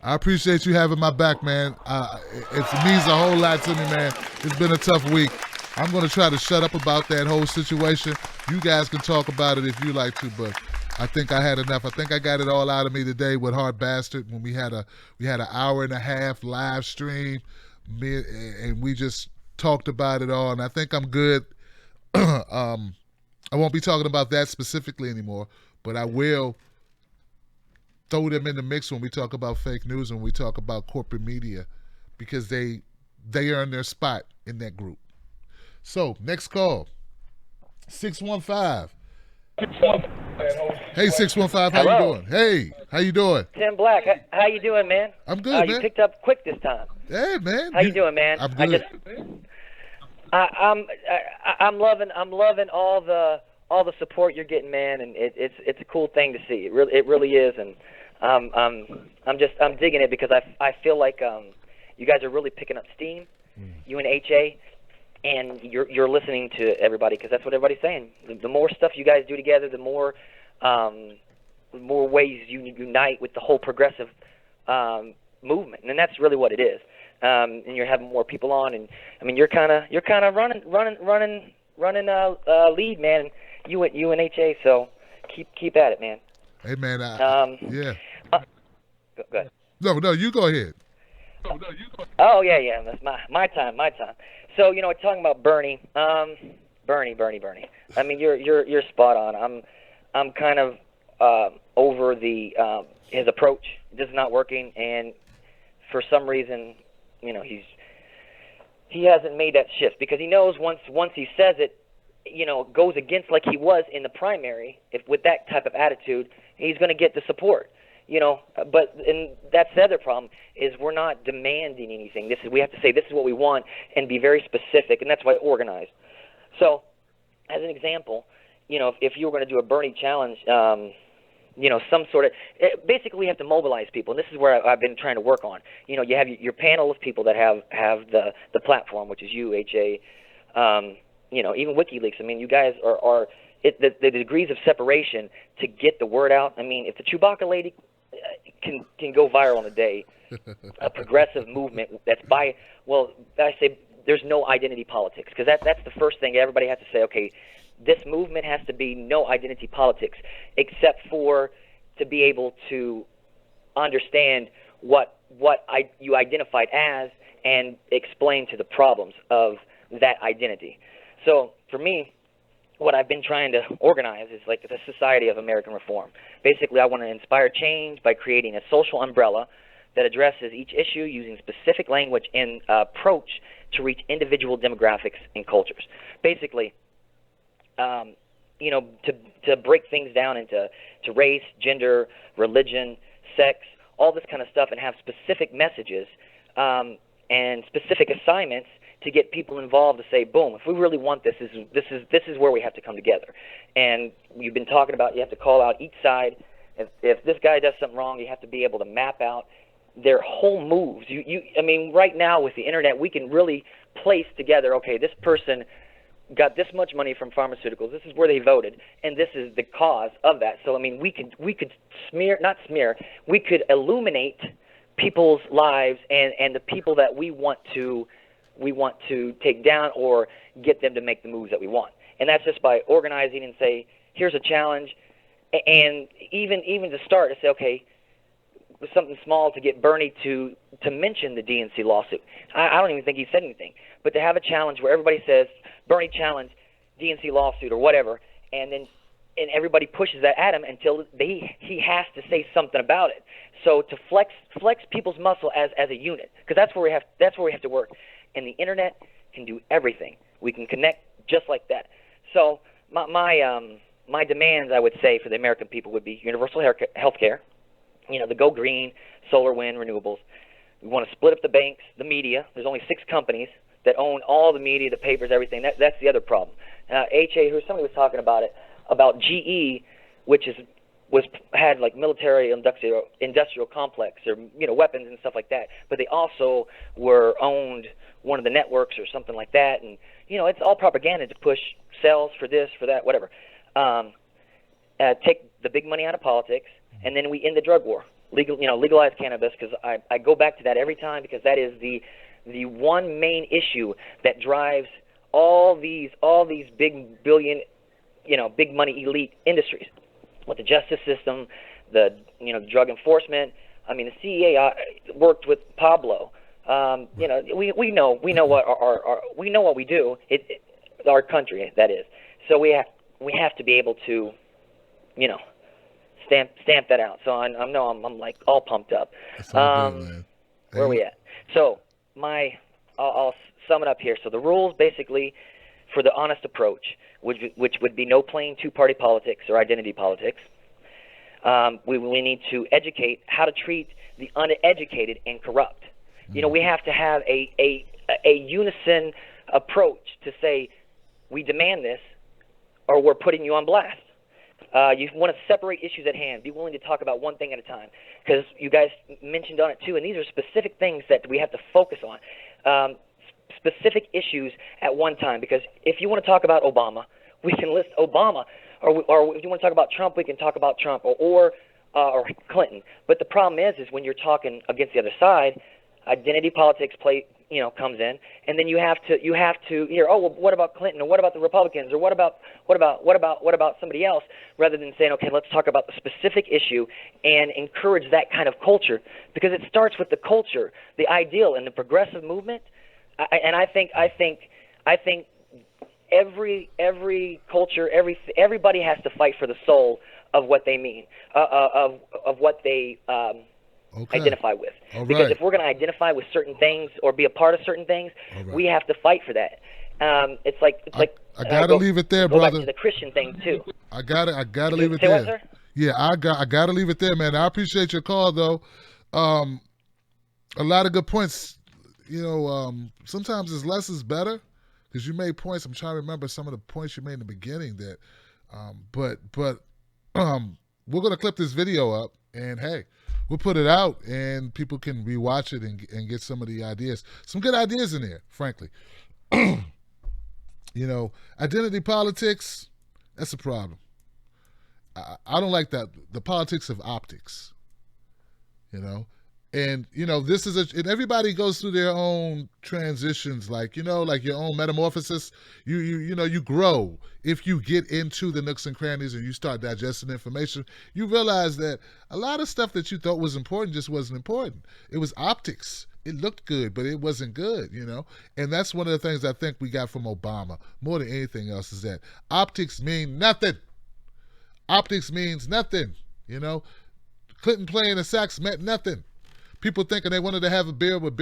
I appreciate you having my back, man. It means a whole lot to me, man. It's been a tough week. I'm going to try to shut up about that whole situation. You guys can talk about it if you like to, but I think I had enough. I think I got it all out of me today with Hard Bastard when we had an hour and a half live stream, and we just talked about it all. And I think I'm good. I won't be talking about that specifically anymore, but I will throw them in the mix when we talk about fake news and when we talk about corporate media, because they earn their spot in that group. So next call, 615. Hey, 615, how Hello. you doing? Hey, how you doing? Tim Black, how you doing, man? I'm good, man. You picked up quick this time. Hey, man. How you doing, man? I'm good. I'm loving all the support you're getting, man, and it's a cool thing to see. It really is, and I'm digging it because I feel like you guys are really picking up steam, you and HA. And you're listening to everybody because that's what everybody's saying. The more stuff you guys do together, the more ways you unite with the whole progressive movement, and that's really what it is. And you're having more people on, and I mean you're kind of running lead, man. You and HA, so keep at it, man. Hey, man. Yeah. Go ahead. No, you go ahead. Oh yeah, that's my time. So talking about Bernie, Bernie. I mean, you're spot on. I'm kind of over his approach. This is not working, and for some reason, he hasn't made that shift because he knows once he says it, goes against like he was in the primary. If with that type of attitude, he's going to get the support. And that's the other problem is we're not demanding anything. We have to say this is what we want and be very specific, and that's why organized. So, as an example, if you were going to do a Bernie challenge, some sort of basically you have to mobilize people, and this is where I've been trying to work on. You have your panel of people that have the platform, which is you, HA, even WikiLeaks. I mean, you guys are the degrees of separation to get the word out. I mean, if the Chewbacca lady can go viral in a day, a progressive movement that's I say there's no identity politics, because that's the first thing everybody has to say. Okay, this movement has to be no identity politics, except for to be able to understand what you identified as and explain to the problems of that identity. So for me, what I've been trying to organize is like the Society of American Reform. Basically, I want to inspire change by creating a social umbrella that addresses each issue using specific language and approach to reach individual demographics and cultures. Basically, to break things down into race, gender, religion, sex, all this kind of stuff, and have specific messages and specific assignments to get people involved to say, boom, if we really want this is where we have to come together. And you've been talking about you have to call out each side. If this guy does something wrong, you have to be able to map out their whole moves. I mean, right now with the internet, we can really place together, okay, this person got this much money from pharmaceuticals, this is where they voted, and this is the cause of that. So I mean, we could we could illuminate people's lives and the people that we want to take down or get them to make the moves that we want. And that's just by organizing and say, here's a challenge, and even to start to say, okay, with something small to get Bernie to mention the DNC lawsuit. I don't even think he said anything, but to have a challenge where everybody says Bernie challenge DNC lawsuit or whatever, and everybody pushes that at him until he has to say something about it. So to flex people's muscle as a unit, because that's where we have to work. And the internet can do everything. We can connect just like that. So my demands, I would say, for the American people would be universal health care, the go green, solar, wind, renewables. We want to split up the banks, the media. There's only 6 companies that own all the media, the papers, everything. That's the other problem. Somebody was talking about it, about GE, which had like military industrial complex or weapons and stuff like that, but they also were owned one of the networks or something like that, and it's all propaganda to push sales for this, for that, whatever. Take the big money out of politics, and then we end the drug war. Legalize cannabis, because I go back to that every time, because that is the one main issue that drives all these big billion, big money elite industries. With the justice system, the drug enforcement. I mean, the CEA worked with Pablo. We know what we do. Our country, that is. So we have to be able to, stamp that out. So I'm like all pumped up. That's all good, man. Where are we at? So I'll sum it up here. So the rules basically for the honest approach, which would be no playing two-party politics or identity politics. We need to educate how to treat the uneducated and corrupt. We have to have a unison approach to say, we demand this, or we're putting you on blast. You want to separate issues at hand. Be willing to talk about one thing at a time, because you guys mentioned on it too, and these are specific things that we have to focus on. Specific issues at one time, because if you want to talk about Obama, we can list Obama, or if you want to talk about Trump, we can talk about Trump or Clinton. But the problem is when you're talking against the other side, identity politics comes in, and then you have to hear, oh, well, what about Clinton, or what about the Republicans, or what about somebody else, rather than saying, okay, let's talk about the specific issue and encourage that kind of culture, because it starts with the culture, the ideal, and the progressive movement. I think every culture, everybody has to fight for the soul of what they mean, of what they identify with. All because right. if we're going to identify with certain things or be a part of certain things, we have to fight for that. It's like I gotta leave it there, go brother. back to the Christian thing too. I gotta leave it Say what, there. sir? Yeah, I gotta leave it there, man. I appreciate your call, though. A lot of good points. Sometimes less is better, because you made points. I'm trying to remember some of the points you made in the beginning. That, but we're gonna clip this video up, and hey, we'll put it out, and people can rewatch it and get some of the ideas. Some good ideas in there, frankly. Identity politics, that's a problem. I don't like that. The politics of optics, and this is and everybody goes through their own transitions, like your own metamorphosis. You grow. If you get into the nooks and crannies and you start digesting information, you realize that a lot of stuff that you thought was important just wasn't important. It was optics. It looked good, but it wasn't good, and that's one of the things I think we got from Obama more than anything else, is that optics mean nothing. Optics means nothing. Clinton playing the sax meant nothing. People thinking they wanted to have a beer with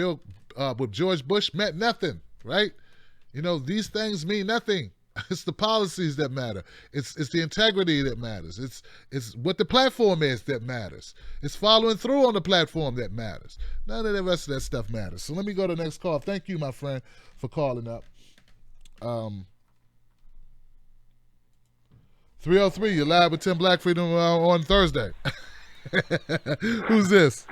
George Bush meant nothing, right? These things mean nothing. It's the policies that matter. It's the integrity that matters. It's what the platform is that matters. It's following through on the platform that matters. None of the rest of that stuff matters. So let me go to the next call. Thank you, my friend, for calling up. 303, you're live with Tim Black Freedom on Thursday. Who's this?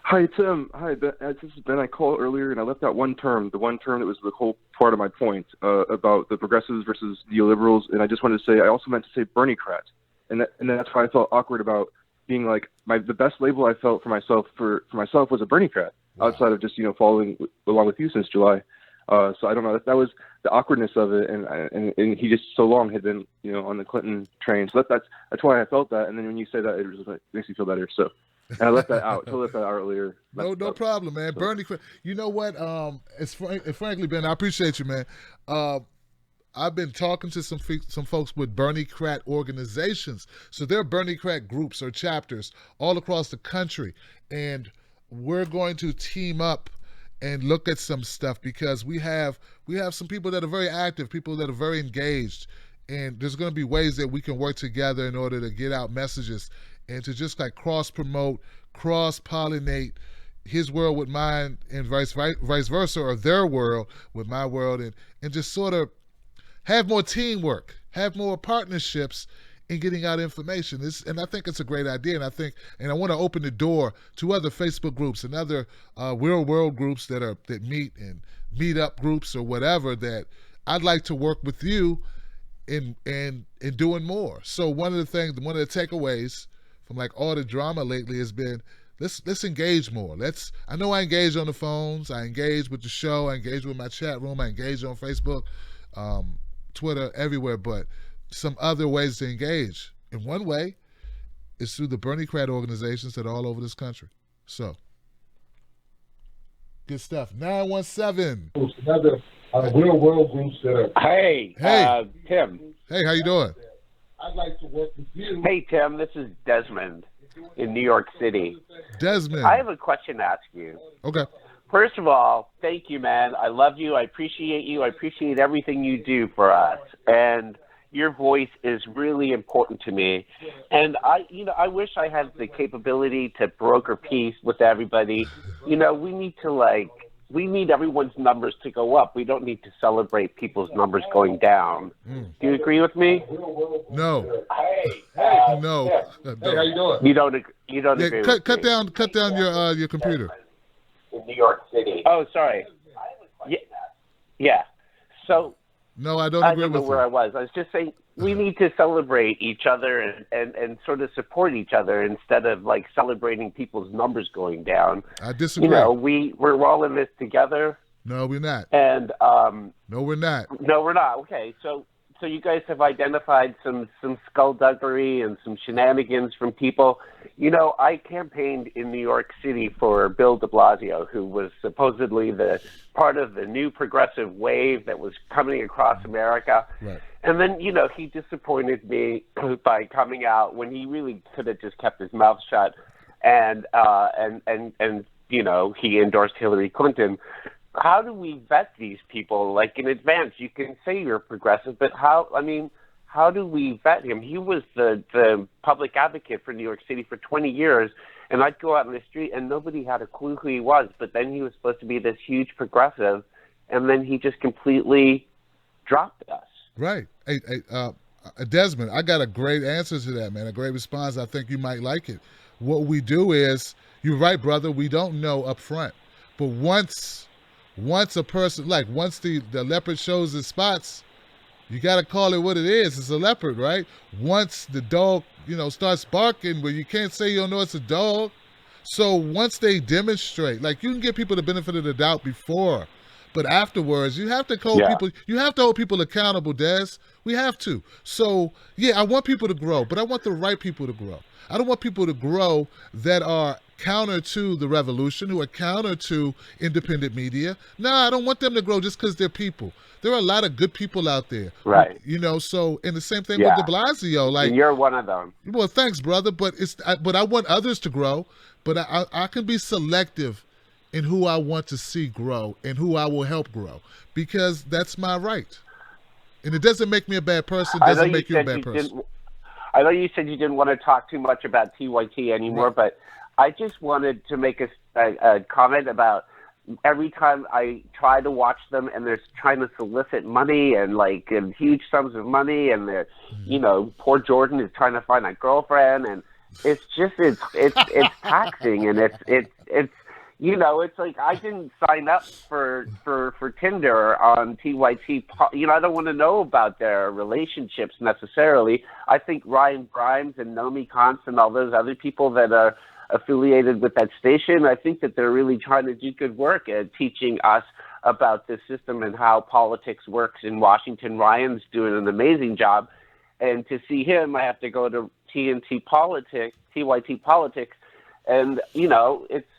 Hi, Tim. Hi, this is Ben. I called earlier and I left out one term, the one term that was the whole part of my point about the progressives versus neoliberals. And I just wanted to say, I also meant to say Bernie-crat. And that's why I felt awkward about being like, the best label I felt for myself was a Bernie-crat, outside of just, following along with you since July. So I don't know, that was the awkwardness of it. And he just so long had been, on the Clinton train. So that's why I felt that. And then when you say that, it just makes me feel better. So. And I left that out. I left that out earlier. No problem, man. So. Bernie, you know what? Frankly, Ben, I appreciate you, man. I've been talking to some folks with Bernie-crat organizations. So there are Bernie-crat groups or chapters all across the country. And we're going to team up and look at some stuff because we have some people that are very active, people that are very engaged. And there's going to be ways that we can work together in order to get out messages and to just like cross-promote, cross-pollinate his world with mine and vice versa, or their world with my world, and just sort of have more teamwork, have more partnerships in getting out information. And I think it's a great idea, and I want to open the door to other Facebook groups and other real world groups that meet and meet up groups or whatever that I'd like to work with you in doing more. So one of the takeaways from like all the drama lately has been let's engage more. I know I engage on the phones, I engage with the show, I engage with my chat room, I engage on Facebook, Twitter, everywhere, but some other ways to engage. And one way is through the Bernie-crat organizations that are all over this country. So good stuff. 917. Another real world groups that are. Hey, Tim. Hey, how you doing? I'd like to work with you. Hey, Tim, this is Desmond in New York City. Desmond. I have a question to ask you. Okay. First of all, thank you, man. I love you. I appreciate you. I appreciate everything you do for us. And your voice is really important to me. And I wish I had the capability to broker peace with everybody. We need everyone's numbers to go up. We don't need to celebrate people's numbers going down. Do you agree with me? No. Hey, no. Hey, how you doing? You don't agree with me. Cut down your computer. In New York City. Oh, sorry. Yeah. So. No, I don't agree with you. I don't know where I was. I was just saying we need to celebrate each other and sort of support each other instead of like celebrating people's numbers going down. I disagree. We're all in this together. No, we're not. And no, we're not. No, we're not. Okay, so you guys have identified some skullduggery and some shenanigans from people. I campaigned in New York City for Bill de Blasio, who was supposedly the part of the new progressive wave that was coming across America. Right. And then, he disappointed me by coming out when he really could have just kept his mouth shut and he endorsed Hillary Clinton. How do we vet these people like in advance? You can say you're progressive, but how do we vet him? He was the public advocate for New York City for 20 years, and I'd go out in the street and nobody had a clue who he was, but then he was supposed to be this huge progressive, and then he just completely dropped us. Right. Hey, Desmond, I got a great answer to that, man, a great response. I think you might like it. What we do is, you're right, brother, we don't know up front, but once a person, once the leopard shows his spots, you got to call it what it is. It's a leopard, right? Once the dog, starts barking, but you can't say you don't know it's a dog. So once they demonstrate, you can give people the benefit of the doubt before, but afterwards, you have to hold people accountable, Des. We have to. So, yeah, I want people to grow, but I want the right people to grow. I don't want people to grow that are counter to the revolution, who are counter to independent media. No, I don't want them to grow just because they're people. There are a lot of good people out there. Right. So, and the same thing with de Blasio. And you're one of them. Well, thanks, brother. But I want others to grow, but I can be selective in who I want to see grow and who I will help grow, because that's my right. And it doesn't make me a bad person. I know Doesn't you make you a said bad you person. didn't. I know you said you didn't want to talk too much about TYT anymore, Right. but I just wanted to make a comment about every time I try to watch them and they're trying to solicit money and huge sums of money, and they're, poor Jordan is trying to find a girlfriend, and it's just it's taxing, and it's like I didn't sign up for Tinder on TYT. I don't want to know about their relationships necessarily. I think Ryan Grimes and Naomi Kantz and all those other people that are affiliated with that station, I think that they're really trying to do good work at teaching us about the system and how politics works in Washington. Ryan's doing an amazing job. And to see him, I have to go to TYT Politics, and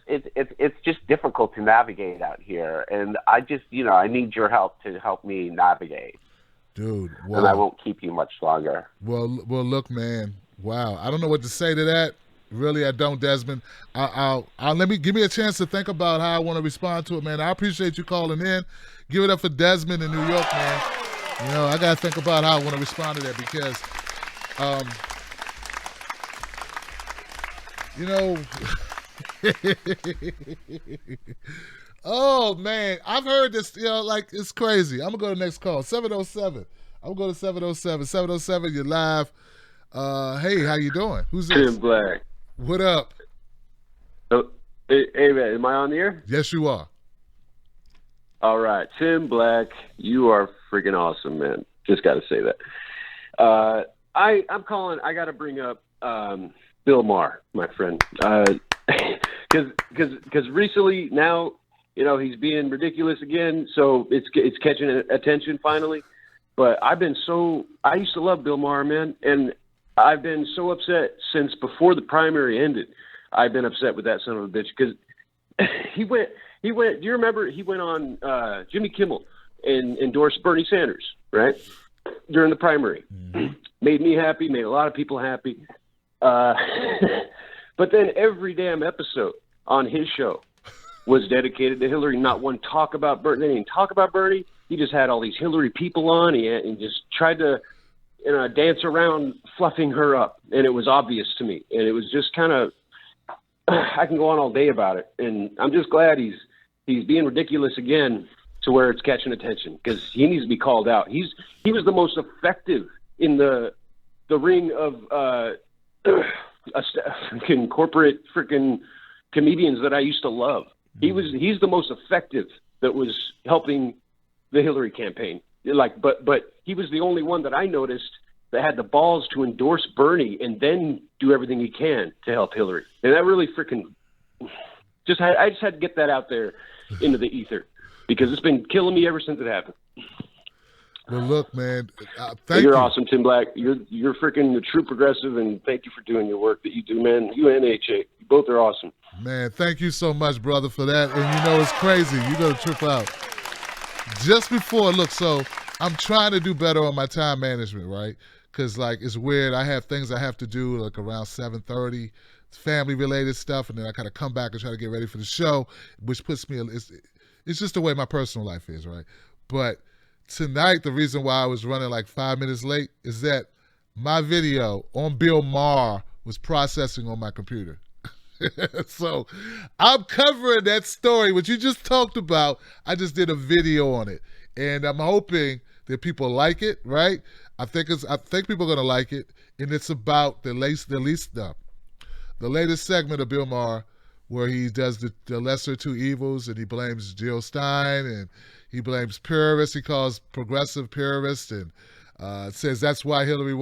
it's just difficult to navigate out here. And I just I need your help to help me navigate. Dude, And I won't keep you much longer. Well, look, man. Wow, I don't know what to say to that. Really, I don't, Desmond. I'll give me a chance to think about how I want to respond to it, man. I appreciate you calling in. Give it up for Desmond in New York, man. I gotta think about how I want to respond to that because, oh man, I've heard this. It's crazy. I'm gonna go to the next call. 707. I'm gonna go to 707. 707. You're live. Hey, how you doing? Who's this? Tim Black. What up? Oh, hey man, am I on the air? Yes, you are. All right, Tim Black, you are freaking awesome, man. Just got to say that. I'm calling. I got to bring up Bill Maher, my friend, because recently now he's being ridiculous again, so it's catching attention finally. But I used to love Bill Maher, man, and I've been so upset since before the primary ended. I've been upset with that son of a bitch because he went. Do you remember he went on Jimmy Kimmel and endorsed Bernie Sanders, right? During the primary. Mm-hmm. Made me happy, made a lot of people happy. But then every damn episode on his show was dedicated to Hillary. Not one talk about Bernie. They didn't talk about Bernie. He just had all these Hillary people on and just tried to dance around fluffing her up. And it was obvious to me. And it was just kind of, I can go on all day about it. And I'm just glad he's being ridiculous again to where it's catching attention because he needs to be called out. He was the most effective in the ring of freaking corporate freaking comedians that I used to love. He's the most effective that was helping the Hillary campaign. But he was the only one that I noticed that had the balls to endorse Bernie and then do everything he can to help Hillary. And that really freaking I just had to get that out there into the ether because it's been killing me ever since it happened. Well, look, man, thank you. You're awesome, Tim Black. You're freaking the true progressive, and thank you for doing your work that you do, man. You and HA, you both are awesome. Man, thank you so much, brother, for that. And it's crazy. You got to trip out. Just before, so I'm trying to do better on my time management, right? Because, it's weird. I have things I have to do, around 7:30, family-related stuff, and then I kind of come back and try to get ready for the show, which puts me, it's just the way my personal life is, right? But tonight, the reason why I was running 5 minutes late is that my video on Bill Maher was processing on my computer. So I'm covering that story, which you just talked about. I just did a video on it, and I'm hoping that people like it, right? I think people are gonna like it, and it's about the latest segment of Bill Maher where he does the lesser two evils, and he blames Jill Stein and he blames purists. He calls progressive purists, and says that's why Hillary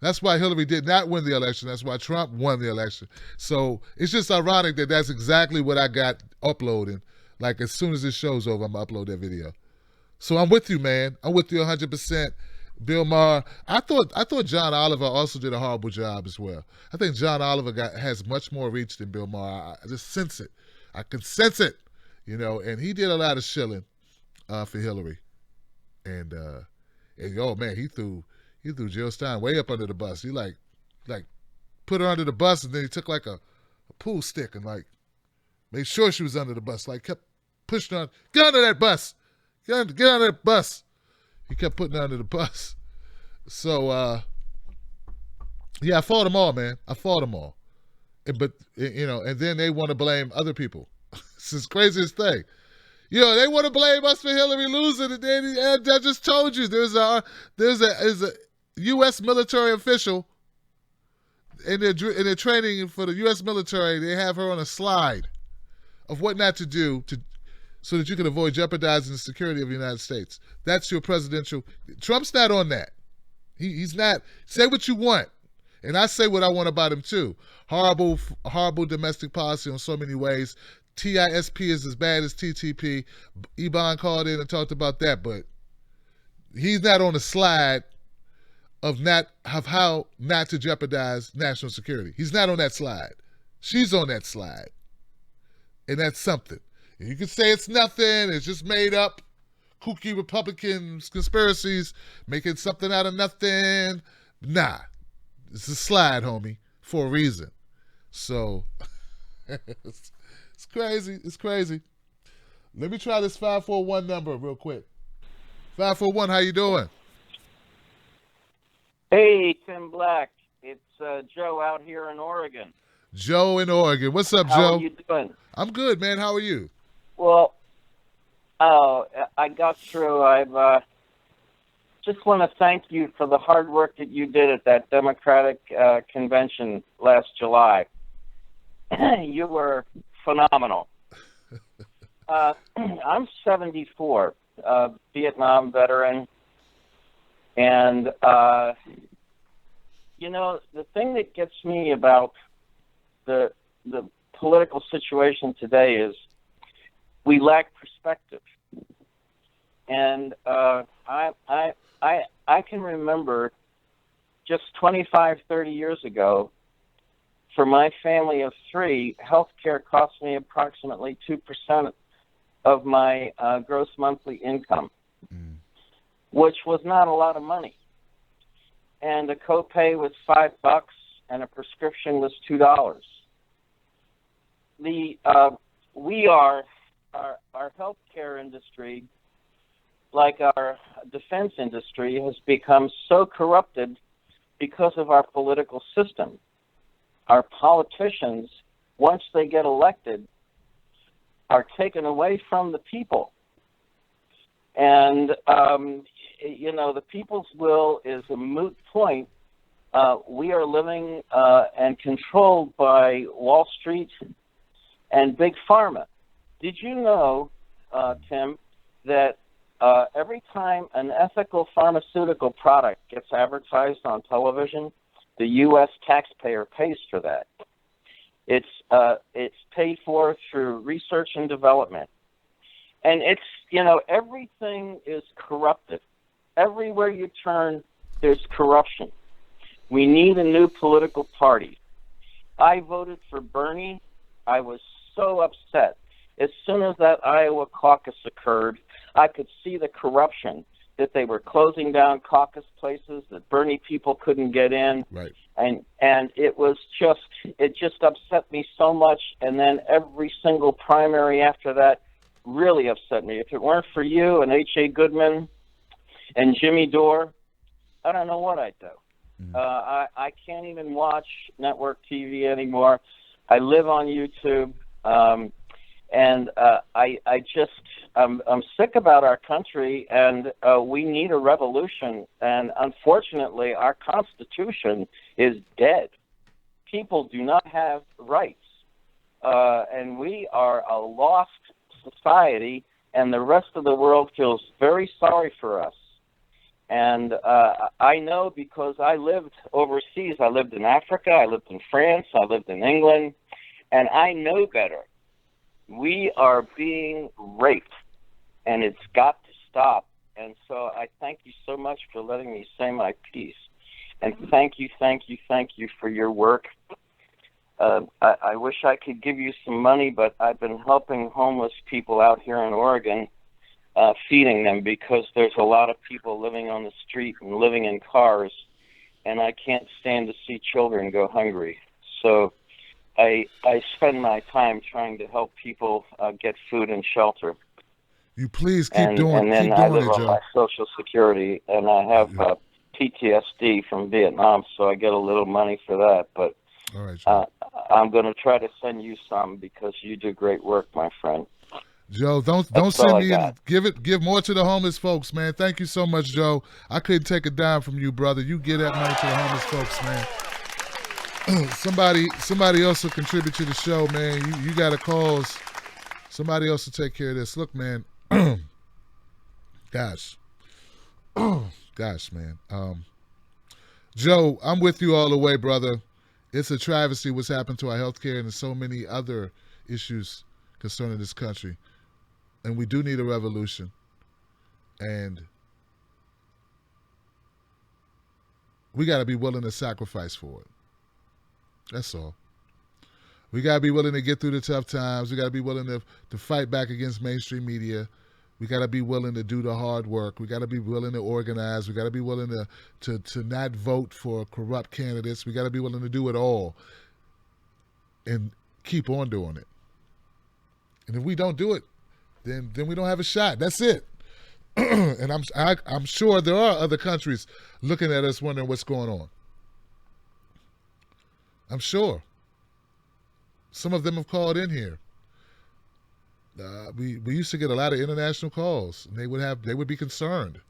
that's why Hillary did not win the election. That's why Trump won the election. So it's just ironic that that's exactly what I got uploading. As soon as this show's over, I'm going to upload that video. So I'm with you, man. I'm with you 100%. Bill Maher. I thought John Oliver also did a horrible job as well. I think John Oliver has much more reach than Bill Maher. I just sense it. I can sense it, and he did a lot of shilling for Hillary. And oh, man, he threw Jill Stein way up under the bus. He put her under the bus, and then he took a pool stick and made sure she was under the bus. Kept pushing her, get under that bus, Get under the bus. He kept putting her under the bus. So, yeah, I fought them all, man. I fought them all. But, and then they want to blame other people. It's the craziest thing. They want to blame us for Hillary losing, and then I just told you there's a U.S. military official in their training for the U.S. military. They have her on a slide of what not to do so that you can avoid jeopardizing the security of the United States. That's your presidential. Trump's not on that. He's not. Say what you want, and I say what I want about him too. Horrible domestic policy in so many ways. TISP is as bad as TTP. Ebon called in and talked about that, but he's not on the slide of how not to jeopardize national security. He's not on that slide. She's on that slide, and that's something. And you can say it's nothing. It's just made up, kooky Republicans conspiracies making something out of nothing. Nah, it's a slide, homie, for a reason. So. It's crazy. It's crazy. Let me try this 541 number real quick. 541, how you doing? Hey, Tim Black. It's Joe out here in Oregon. Joe in Oregon. What's up, Joe? How are you doing? I'm good, man. How are you? Well, I got through. I just want to thank you for the hard work that you did at that Democratic convention last July. You were phenomenal. I'm 74, Vietnam veteran, and the thing that gets me about the political situation today is we lack perspective, and I can remember just 25, 30 years ago. For my family of three, healthcare cost me approximately 2% of my gross monthly income, which was not a lot of money. And a copay was $5, and a prescription was $2. Our healthcare industry, like our defense industry, has become so corrupted because of our political system. Our politicians, once they get elected, are taken away from the people. And, the people's will is a moot point. We are living and controlled by Wall Street and Big Pharma. Did you know, Tim, that every time an ethical pharmaceutical product gets advertised on television, the U.S. taxpayer pays for that. It's paid for through research and development. And everything is corrupted. Everywhere you turn, there's corruption. We need a new political party. I voted for Bernie. I was so upset. As soon as that Iowa caucus occurred, I could see the corruption, that they were closing down caucus places, that Bernie people couldn't get in. Right. And it just upset me so much. And then every single primary after that really upset me. If it weren't for you and H.A. Goodman and Jimmy Dore, I don't know what I'd do. I can't even watch network TV anymore. I live on YouTube. And I'm sick about our country, and we need a revolution. And unfortunately, our Constitution is dead. People do not have rights, and we are a lost society. And the rest of the world feels very sorry for us. And I know because I lived overseas. I lived in Africa. I lived in France. I lived in England, and I know better. We are being raped, and it's got to stop. And so I thank you so much for letting me say my piece. And thank you for your work. I wish I could give you some money, but I've been helping homeless people out here in Oregon, feeding them, because there's a lot of people living on the street and living in cars, and I can't stand to see children go hungry. So I spend my time trying to help people get food and shelter. You please keep and doing then keep I doing live it, on Joe. my Social Security, and I have PTSD from Vietnam, so I get a little money for that. But all right, Joe. I'm going to try to send you some because you do great work, my friend. Joe, don't That's send all I me got. give more to the homeless folks, man. Thank you so much, Joe. I couldn't take a dime from you, brother. You get that money to the homeless folks, man. somebody else will contribute to the show, man. You got a cause. Somebody else will take care of this. Look, man. Gosh, man. Joe, I'm with you all the way, brother. It's a travesty what's happened to our healthcare and so many other issues concerning this country. And we do need a revolution. And we got to be willing to sacrifice for it. That's all. We got to be willing to get through the tough times. We got to be willing to fight back against mainstream media. We got to be willing to do the hard work. We got to be willing to organize. We got to be willing to not vote for corrupt candidates. We got to be willing to do it all and keep on doing it. And if we don't do it, then we don't have a shot. That's it. And I'm sure there are other countries looking at us wondering what's going on. I'm sure. Some of them have called in here. We used to get a lot of international calls, and they would be concerned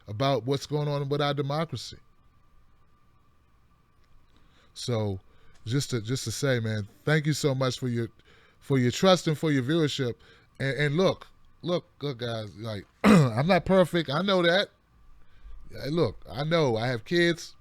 about what's going on with our democracy. So, just to say, man, thank you so much for your trust and for your viewership. And look, guys, like I'm not perfect. I know that. Look, I know I have kids.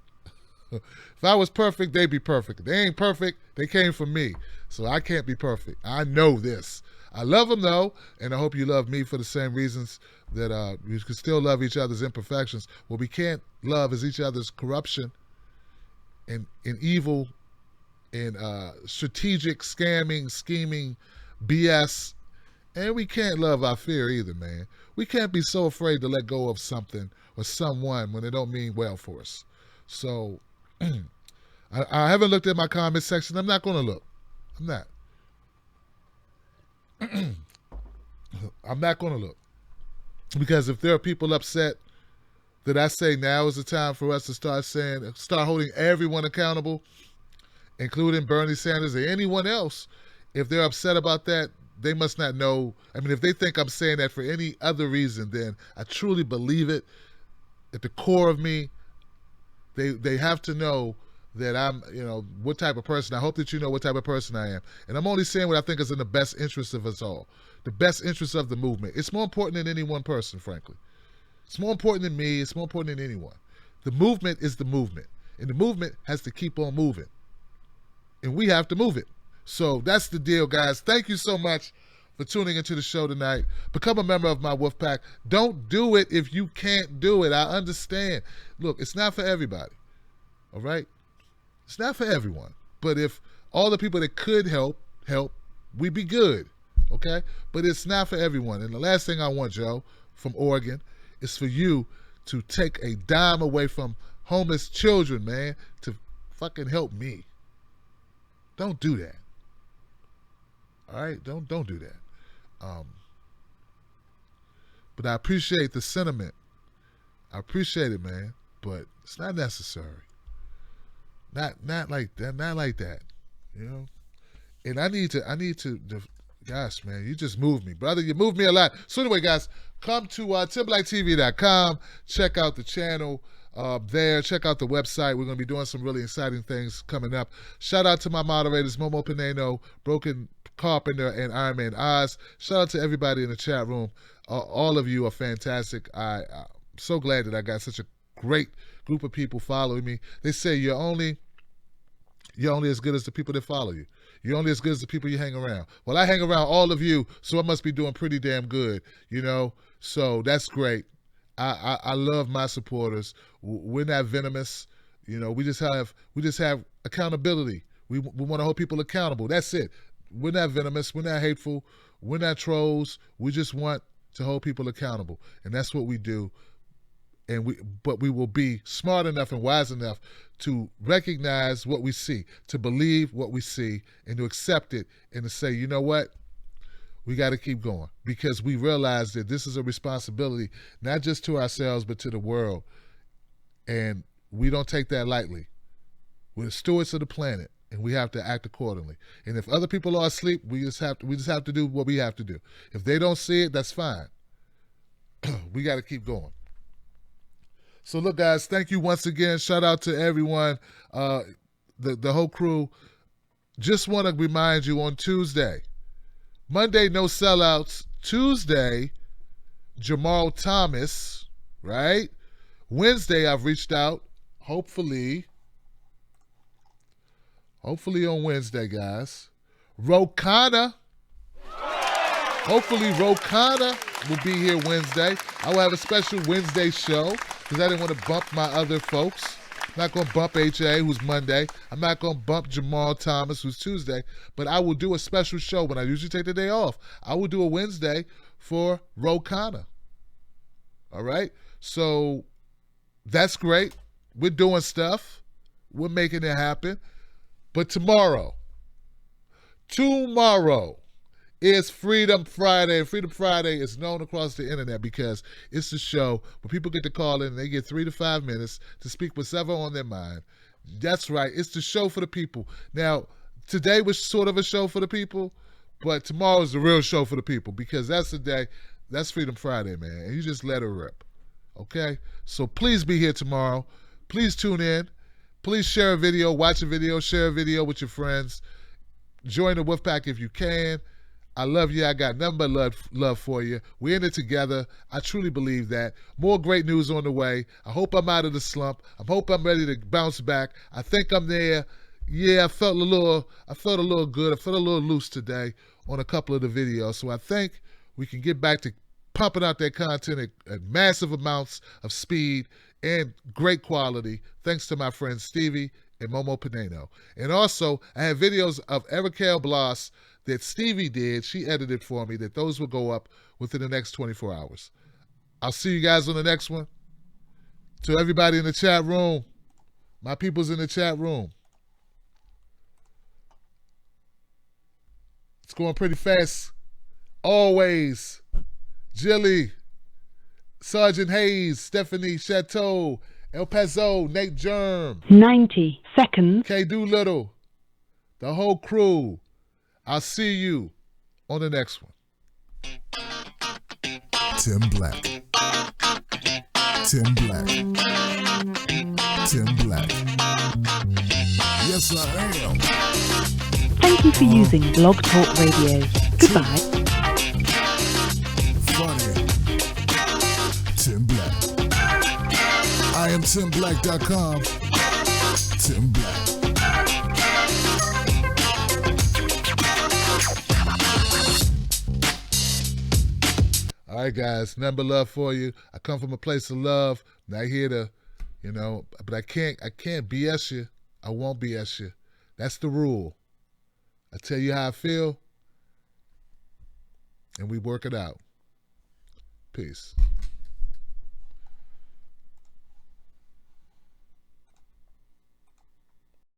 If I was perfect, they'd be perfect. If they ain't perfect, they came from me. So I can't be perfect. I know this. I love them, though, and I hope you love me for the same reasons that we can still love each other's imperfections. What we can't love is each other's corruption and evil and strategic scamming, scheming, BS. And we can't love our fear either, man. We can't be so afraid to let go of something or someone when it don't mean well for us. So I haven't looked at my comment section. I'm not going to look. I'm not. I'm not going to look. Because if there are people upset that I say now is the time for us to start holding everyone accountable, including Bernie Sanders or anyone else, if they're upset about that, they must not know. I mean, if they think I'm saying that for any other reason, then I truly believe it. At the core of me, they have to know that I'm, what type of person. I hope that you know what type of person I am. And I'm only saying what I think is in the best interest of us all. The best interest of the movement. It's more important than any one person, frankly. It's more important than me. It's more important than anyone. The movement is the movement. And the movement has to keep on moving. And we have to move it. So that's the deal, guys. Thank you so much for tuning into the show tonight. Become a member of my Wolf Pack. Don't do it if you can't do it. I understand. Look, it's not for everybody. All right? It's not for everyone. But if all the people that could help, we'd be good. Okay? But it's not for everyone. And the last thing I want, Joe, from Oregon, is for you to take a dime away from homeless children, man, to fucking help me. Don't do that. All right? Don't do that. But I appreciate the sentiment. I appreciate it, man. But it's not necessary. Not like that. Not like that. And I need to. Gosh, man, you just moved me, brother. You moved me a lot. So anyway, guys, come to TimBlackTV.com. Check out the channel there. Check out the website. We're going to be doing some really exciting things coming up. Shout out to my moderators, Momo Pineno, Broken Carpenter, and Iron Man Oz. Shout out to everybody in the chat room. All of you are fantastic. I'm so glad that I got such a great group of people following me. They say you're only as good as the people that follow you. You're only as good as the people you hang around. Well, I hang around all of you, so I must be doing pretty damn good, So that's great. I love my supporters. We're not venomous. We just have accountability. We want to hold people accountable. That's it. We're not venomous. We're not hateful. We're not trolls. We just want to hold people accountable, and that's what we do. But we will be smart enough and wise enough to recognize what we see, to believe what we see, and to accept it, and to say, you know what? we got to keep going because we realize that this is a responsibility, not just to ourselves, but to the world. And we don't take that lightly. We're stewards of the planet, and we have to act accordingly. And if other people are asleep, we just have to do what we have to do. If they don't see it, that's fine. We got to keep going. So look, guys, thank you once again. Shout out to everyone, the whole crew. Just want to remind you on Tuesday, Monday, no sellouts. Tuesday, Jamal Thomas, right? Wednesday, I've reached out. Hopefully on Wednesday, guys. Rokana. Hopefully Rokana will be here Wednesday. I will have a special Wednesday show because I didn't want to bump my other folks. I'm not going to bump HA, who's Monday. I'm not going to bump Jamal Thomas, who's Tuesday. But I will do a special show when I usually take the day off. I will do a Wednesday for Rokana. All right? So that's great. We're doing stuff. We're making it happen. But tomorrow is Freedom Friday. Freedom Friday is known across the internet because it's the show where people get to call in and they get 3 to 5 minutes to speak whatever on their mind. That's right. It's the show for the people. Now, today was sort of a show for the people, but tomorrow is the real show for the people because that's the day. That's Freedom Friday, man. And you just let it rip. Okay? So please be here tomorrow. Please tune in. Please share a video, watch a video, share a video with your friends. Join the Wolfpack if you can. I love you. I got nothing but love for you. We're in it together. I truly believe that. More great news on the way. I hope I'm out of the slump. I hope I'm ready to bounce back. I think I'm there. Yeah, I felt a little good. I felt a little loose today on a couple of the videos. So I think we can get back to pumping out that content at massive amounts of speed and great quality, thanks to my friends Stevie and Momo Pineno. And also, I have videos of Erica Blas that Stevie did. She edited for me, that those will go up within the next 24 hours. I'll see you guys on the next one. To everybody in the chat room, my people's in the chat room. It's going pretty fast. Always. Jilly, Sergeant Hayes, Stephanie Chateau, El Paso, Nate Germ. 90 seconds. K. Doolittle, the whole crew. I'll see you on the next one. Tim Black. Tim Black. Tim Black. Yes, I am. Thank you for using Blog Talk Radio. Goodbye. Funny. Tim Black. I am TimBlack.com. Tim Black. All right, guys, nothing but love for you. I come from a place of love. Not here to, but I can't BS you. I won't BS you. That's the rule. I tell you how I feel, and we work it out. Peace.